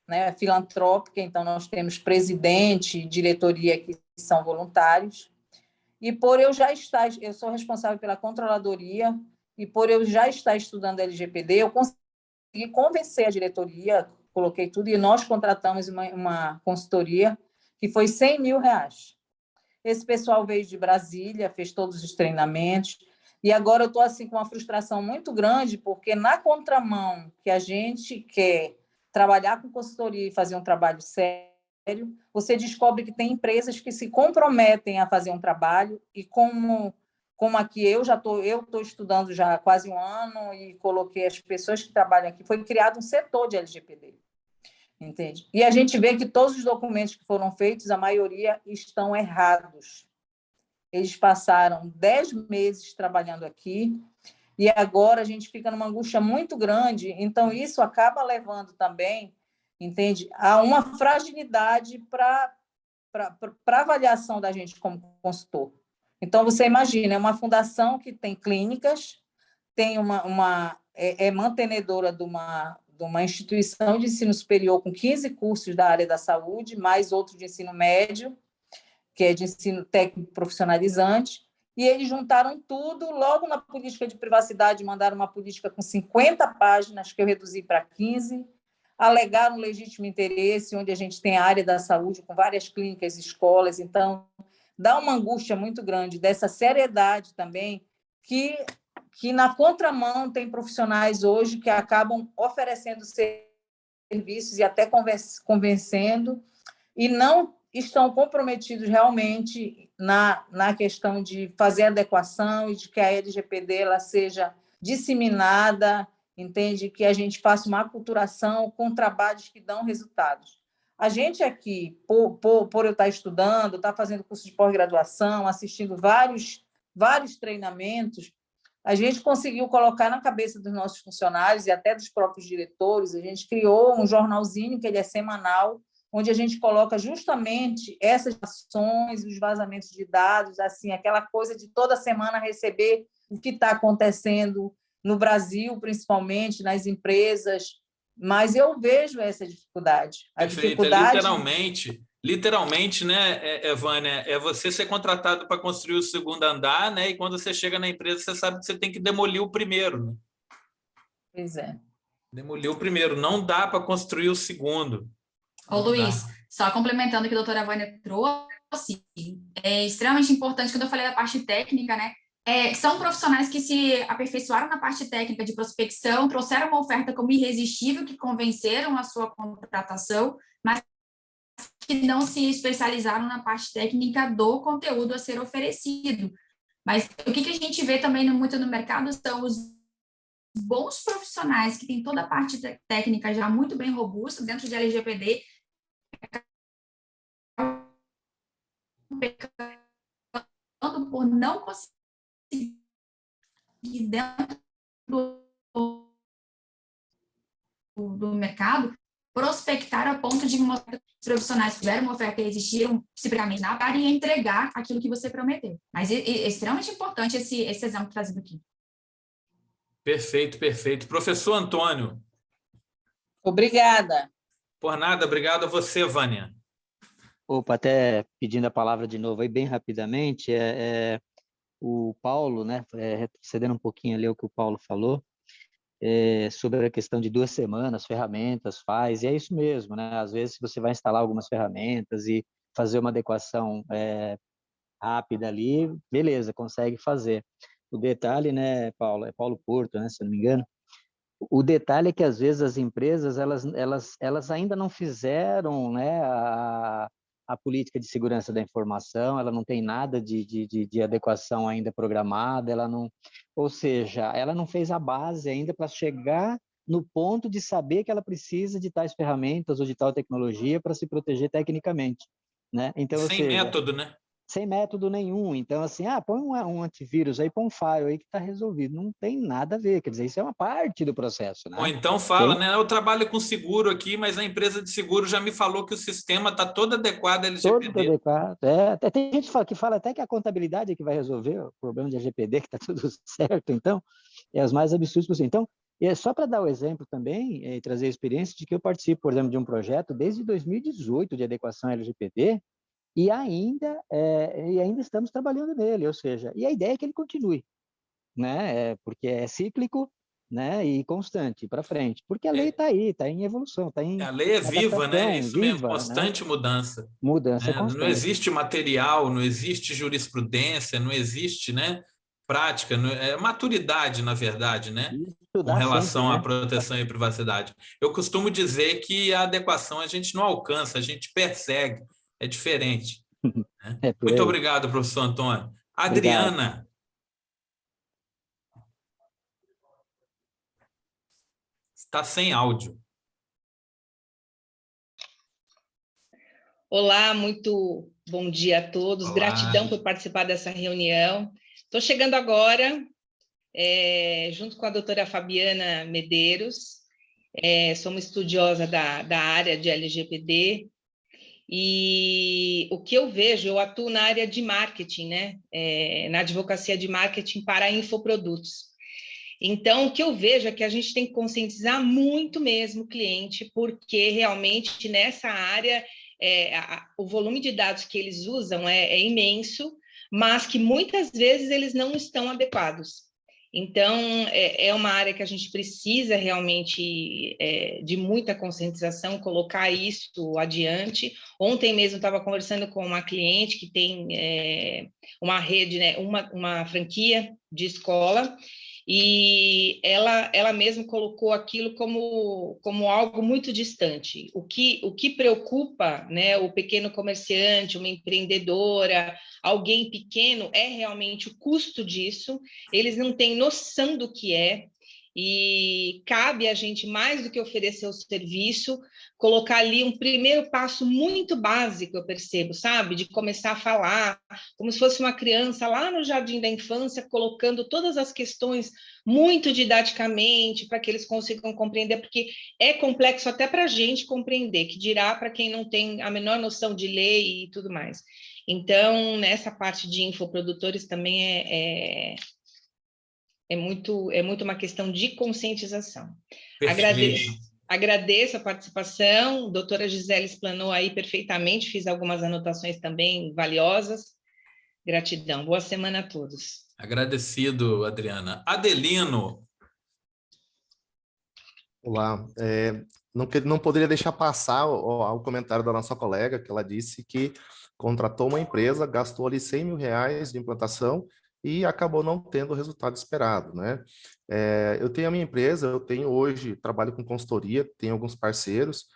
S8: né, filantrópica, então nós temos presidente, diretoria que são voluntários, e por eu sou responsável pela controladoria, e por eu já estar estudando LGPD, eu consegui convencer a diretoria, coloquei tudo, e nós contratamos uma consultoria que foi R$100 mil. Esse pessoal veio de Brasília, fez todos os treinamentos, e agora eu estou assim, com uma frustração muito grande, porque na contramão que a gente quer trabalhar com consultoria e fazer um trabalho sério, você descobre que tem empresas que se comprometem a fazer um trabalho, e como aqui eu estou estudando já há quase 1 ano e coloquei as pessoas que trabalham aqui, foi criado um setor de LGPD. Entende? E a gente vê que todos os documentos que foram feitos, a maioria estão errados. Eles passaram 10 meses trabalhando aqui e agora a gente fica numa angústia muito grande. Então, isso acaba levando também, entende, a uma fragilidade para a avaliação da gente como consultor. Então, você imagina, é uma fundação que tem clínicas, tem é mantenedora de uma instituição de ensino superior com 15 cursos da área da saúde, mais outro de ensino médio, que é de ensino técnico profissionalizante, e eles juntaram tudo, logo na política de privacidade, mandaram uma política com 50 páginas, que eu reduzi para 15, alegaram legítimo interesse, onde a gente tem a área da saúde, com várias clínicas e escolas, então dá uma angústia muito grande dessa seriedade também, que na contramão tem profissionais hoje que acabam oferecendo serviços e até convencendo, e não estão comprometidos realmente na questão de fazer adequação e de que a LGPD ela seja disseminada, entende? Que a gente faça uma aculturação com trabalhos que dão resultados. A gente aqui, por eu estar estudando, estar fazendo curso de pós-graduação, assistindo vários treinamentos, a gente conseguiu colocar na cabeça dos nossos funcionários e até dos próprios diretores, a gente criou um jornalzinho, que ele é semanal, onde a gente coloca justamente essas ações, os vazamentos de dados, assim, aquela coisa de toda semana receber o que está acontecendo no Brasil, principalmente, nas empresas, mas eu vejo essa dificuldade.
S1: Perfeito, literalmente, né, Vânia, é você ser contratado para construir o segundo andar, né, e quando você chega na empresa, você sabe que você tem que demolir o primeiro. Né?
S8: Pois é.
S1: Demolir o primeiro, não dá para construir o segundo.
S2: Ô, Luiz, só complementando o que a doutora Vânia trouxe, é extremamente importante, quando eu falei da parte técnica, né? São profissionais que se aperfeiçoaram na parte técnica de prospecção, trouxeram uma oferta como irresistível, que convenceram a sua contratação, mas que não se especializaram na parte técnica do conteúdo a ser oferecido. Mas o que a gente vê também muito no mercado são os bons profissionais que têm toda a parte técnica já muito bem robusta dentro de LGPD, por não conseguir dentro do mercado prospectar a ponto de mostrar que os profissionais tiveram uma oferta e existiram simplesmente na área e entregar aquilo que você prometeu. Mas é extremamente importante esse exemplo trazido aqui.
S1: Perfeito, perfeito. Professor Antônio.
S8: Obrigada.
S1: Por nada, obrigado a você, Vânia.
S4: Opa, até pedindo a palavra de novo aí, bem rapidamente, o Paulo, né, retrocedendo um pouquinho ali o que o Paulo falou, sobre a questão de 2 semanas, ferramentas, e é isso mesmo, né? Às vezes, se você vai instalar algumas ferramentas e fazer uma adequação rápida ali, beleza, consegue fazer. O detalhe, né, Paulo, é Paulo Porto, né, se eu não me engano, o detalhe é que, às vezes, as empresas, elas ainda não fizeram, né, a política de segurança da informação, ela não tem nada de adequação ainda programada, ou seja, ela não fez a base ainda para chegar no ponto de saber que ela precisa de tais ferramentas ou de tal tecnologia para se proteger tecnicamente, né? Então,
S1: sem método, né?
S4: Sem método nenhum. Então, assim, põe um antivírus aí, põe um firewall aí que está resolvido. Não tem nada a ver, quer dizer, isso é uma parte do processo, né?
S1: Ou então fala, né? Eu trabalho com seguro aqui, mas a empresa de seguro já me falou que o sistema está todo adequado a LGPD.
S4: Todo adequado, até tem gente que fala até que a contabilidade é que vai resolver o problema de LGPD, que está tudo certo, então, é os mais absurdos possível. Então, só para dar o exemplo também, e trazer a experiência de que eu participo, por exemplo, de um projeto desde 2018 de adequação LGPD, e ainda estamos trabalhando nele, ou seja, e a ideia é que ele continue, né? Porque é cíclico, né? E constante para frente, porque a lei está aí, está em evolução, está em
S1: a lei é viva, né? Isso mesmo,
S4: viva,
S1: constante,
S4: né?
S1: Mudança.
S4: Mudança constante.
S1: Não existe material, não existe jurisprudência, não existe, né? Prática, maturidade, na verdade, né? Com relação
S4: sempre, né?
S1: à proteção e privacidade. Eu costumo dizer que a adequação a gente não alcança, a gente persegue. É diferente. Né? Muito obrigado, professor Antônio. Adriana. Obrigado. Está sem áudio.
S9: Olá, muito bom dia a todos. Olá. Gratidão por participar dessa reunião. Estou chegando agora, junto com a doutora Fabiana Medeiros. Sou uma estudiosa da área de LGPD. E o que eu vejo, eu atuo na área de marketing, né? Na advocacia de marketing para infoprodutos. Então, o que eu vejo é que a gente tem que conscientizar muito mesmo o cliente, porque realmente nessa área o volume de dados que eles usam é imenso, mas que muitas vezes eles não estão adequados. Então, é uma área que a gente precisa realmente de muita conscientização, colocar isso adiante. Ontem mesmo estava conversando com uma cliente que tem uma rede, né, uma franquia de escola, e ela mesma colocou aquilo como algo muito distante. O que preocupa, né, o pequeno comerciante, uma empreendedora, alguém pequeno, é realmente o custo disso. Eles não têm noção do que é, e cabe a gente, mais do que oferecer o serviço, colocar ali um primeiro passo muito básico, eu percebo, sabe? De começar a falar, como se fosse uma criança lá no jardim da infância, colocando todas as questões muito didaticamente, para que eles consigam compreender, porque é complexo até para a gente compreender, que dirá para quem não tem a menor noção de lei e tudo mais. Então, nessa parte de infoprodutores também é muito uma questão de conscientização. Agradeço a participação, a doutora Gisele explanou aí perfeitamente, fiz algumas anotações também valiosas. Gratidão, boa semana a todos.
S1: Agradecido, Adriana. Adelino.
S3: Olá, não poderia deixar passar o comentário da nossa colega, que ela disse que contratou uma empresa, gastou ali R$100 mil de implantação e acabou não tendo o resultado esperado, né? Eu tenho a minha empresa, trabalho com consultoria, tenho alguns parceiros,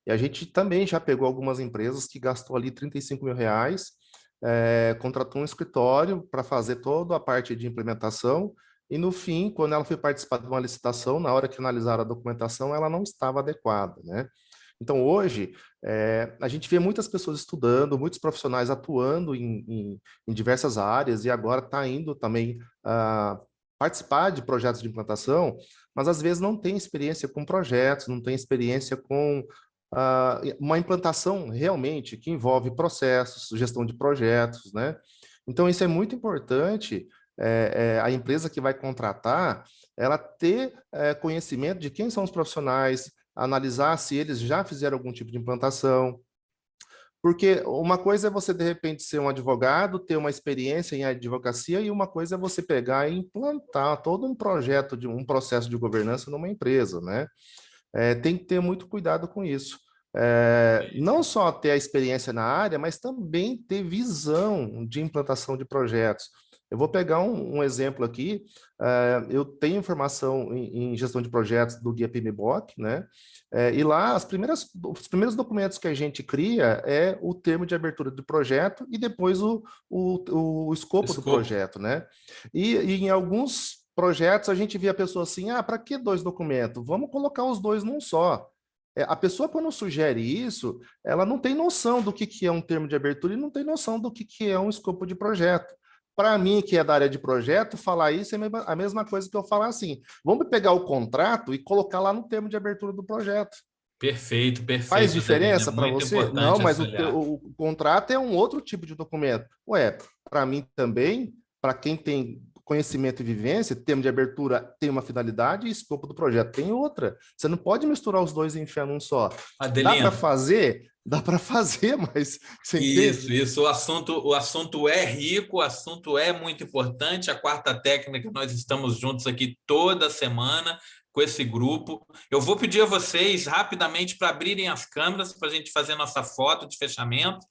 S3: e a gente também já pegou algumas empresas que gastou ali R$35 mil, contratou um escritório para fazer toda a parte de implementação, e no fim, quando ela foi participar de uma licitação, na hora que analisaram a documentação, ela não estava adequada, né? Então, hoje, a gente vê muitas pessoas estudando, muitos profissionais atuando em diversas áreas, e agora está indo também participar de projetos de implantação, mas às vezes não tem experiência com projetos, não tem experiência com uma implantação realmente que envolve processos, gestão de projetos, né? Então, isso é muito importante, a empresa que vai contratar, ela ter conhecimento de quem são os profissionais, analisar se eles já fizeram algum tipo de implantação, porque uma coisa é você, de repente, ser um advogado, ter uma experiência em advocacia, e uma coisa é você pegar e implantar todo um projeto, um processo de governança numa empresa, né? Tem que ter muito cuidado com isso. Não só ter a experiência na área, mas também ter visão de implantação de projetos. Eu vou pegar um exemplo aqui. Eu tenho formação em gestão de projetos do Guia PMBOK, né? E lá os primeiros documentos que a gente cria é o termo de abertura do projeto e depois o escopo do projeto, né? E em alguns projetos a gente via a pessoa assim, para que 2 documentos? Vamos colocar os 2 num só. A pessoa, quando sugere isso, ela não tem noção do que é um termo de abertura e não tem noção do que é um escopo de projeto. Para mim, que é da área de projeto, falar isso é a mesma coisa que eu falar assim, vamos pegar o contrato e colocar lá no termo de abertura do projeto.
S1: Perfeito, perfeito.
S3: Faz diferença para você? Não, mas
S1: o
S3: contrato é um outro tipo de documento. Para mim também, para quem tem conhecimento e vivência, termo de abertura tem uma finalidade e escopo do projeto tem outra. Você não pode misturar os dois e enfiar num só.
S1: Adelino.
S3: Dá para fazer, mas você entende?
S1: Isso. O assunto é rico, o assunto é muito importante. A Quarta Técnica, nós estamos juntos aqui toda semana com esse grupo. Eu vou pedir a vocês rapidamente para abrirem as câmeras para a gente fazer nossa foto de fechamento.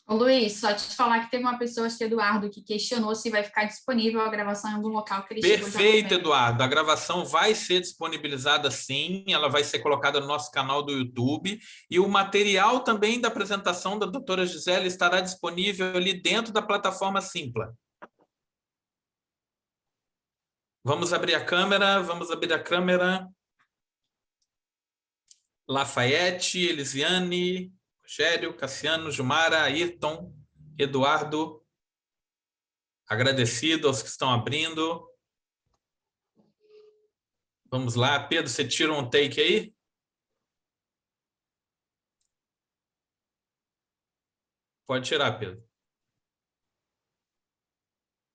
S2: Ô, Luiz, só te falar que teve uma pessoa, acho que Eduardo, que questionou se vai ficar disponível a gravação em algum local que ele chegou já.
S1: Perfeito, Eduardo. A gravação vai ser disponibilizada sim, ela vai ser colocada no nosso canal do YouTube, e o material também da apresentação da doutora Gisele estará disponível ali dentro da plataforma Simpla. Vamos abrir a câmera. Lafayette, Elisiane, Rogério, Cassiano, Jumara, Ayrton, Eduardo. Agradecido aos que estão abrindo. Vamos lá. Pedro, você tira um take aí? Pode tirar, Pedro.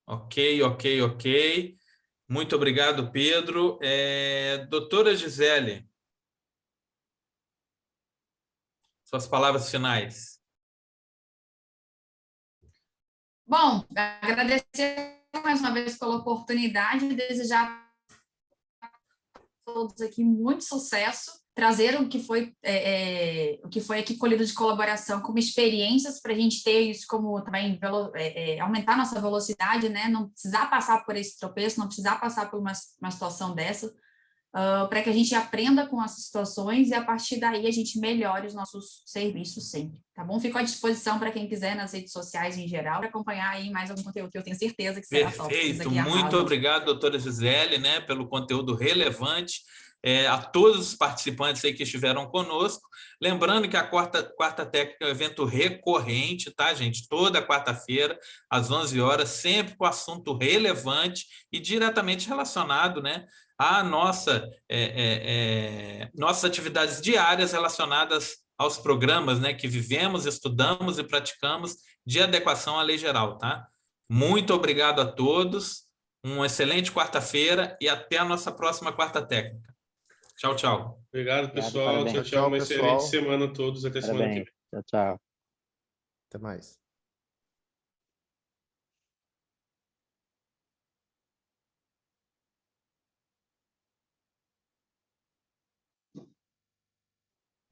S1: Ok. Muito obrigado, Pedro. Doutora Gisele, Suas palavras finais.
S2: Bom, agradecer mais uma vez pela oportunidade e desejar a todos aqui muito sucesso, trazer o que foi aqui colhido de colaboração como experiências para a gente ter isso como também aumentar nossa velocidade, né? Não precisar passar por esse tropeço, não precisar passar por uma situação dessa, para que a gente aprenda com essas situações e a partir daí a gente melhore os nossos serviços sempre, tá bom? Fico à disposição para quem quiser nas redes sociais em geral, para acompanhar aí mais algum conteúdo que eu tenho certeza que será top.
S1: Perfeito, muito obrigado, doutora Gisele, né, pelo conteúdo relevante. A todos os participantes aí que estiveram conosco. Lembrando que a Quarta Técnica é um evento recorrente, tá, gente? Toda quarta-feira, às 11 horas, sempre com assunto relevante e diretamente relacionado, né, a nossas atividades diárias relacionadas aos programas, né, que vivemos, estudamos e praticamos de adequação à lei geral, tá? Muito obrigado a todos, uma excelente quarta-feira e até a nossa próxima Quarta Técnica. Tchau, tchau.
S10: Obrigado, pessoal. Tchau, tchau. Uma excelente semana a todos. Até semana que vem.
S4: Tchau, tchau.
S3: Até mais.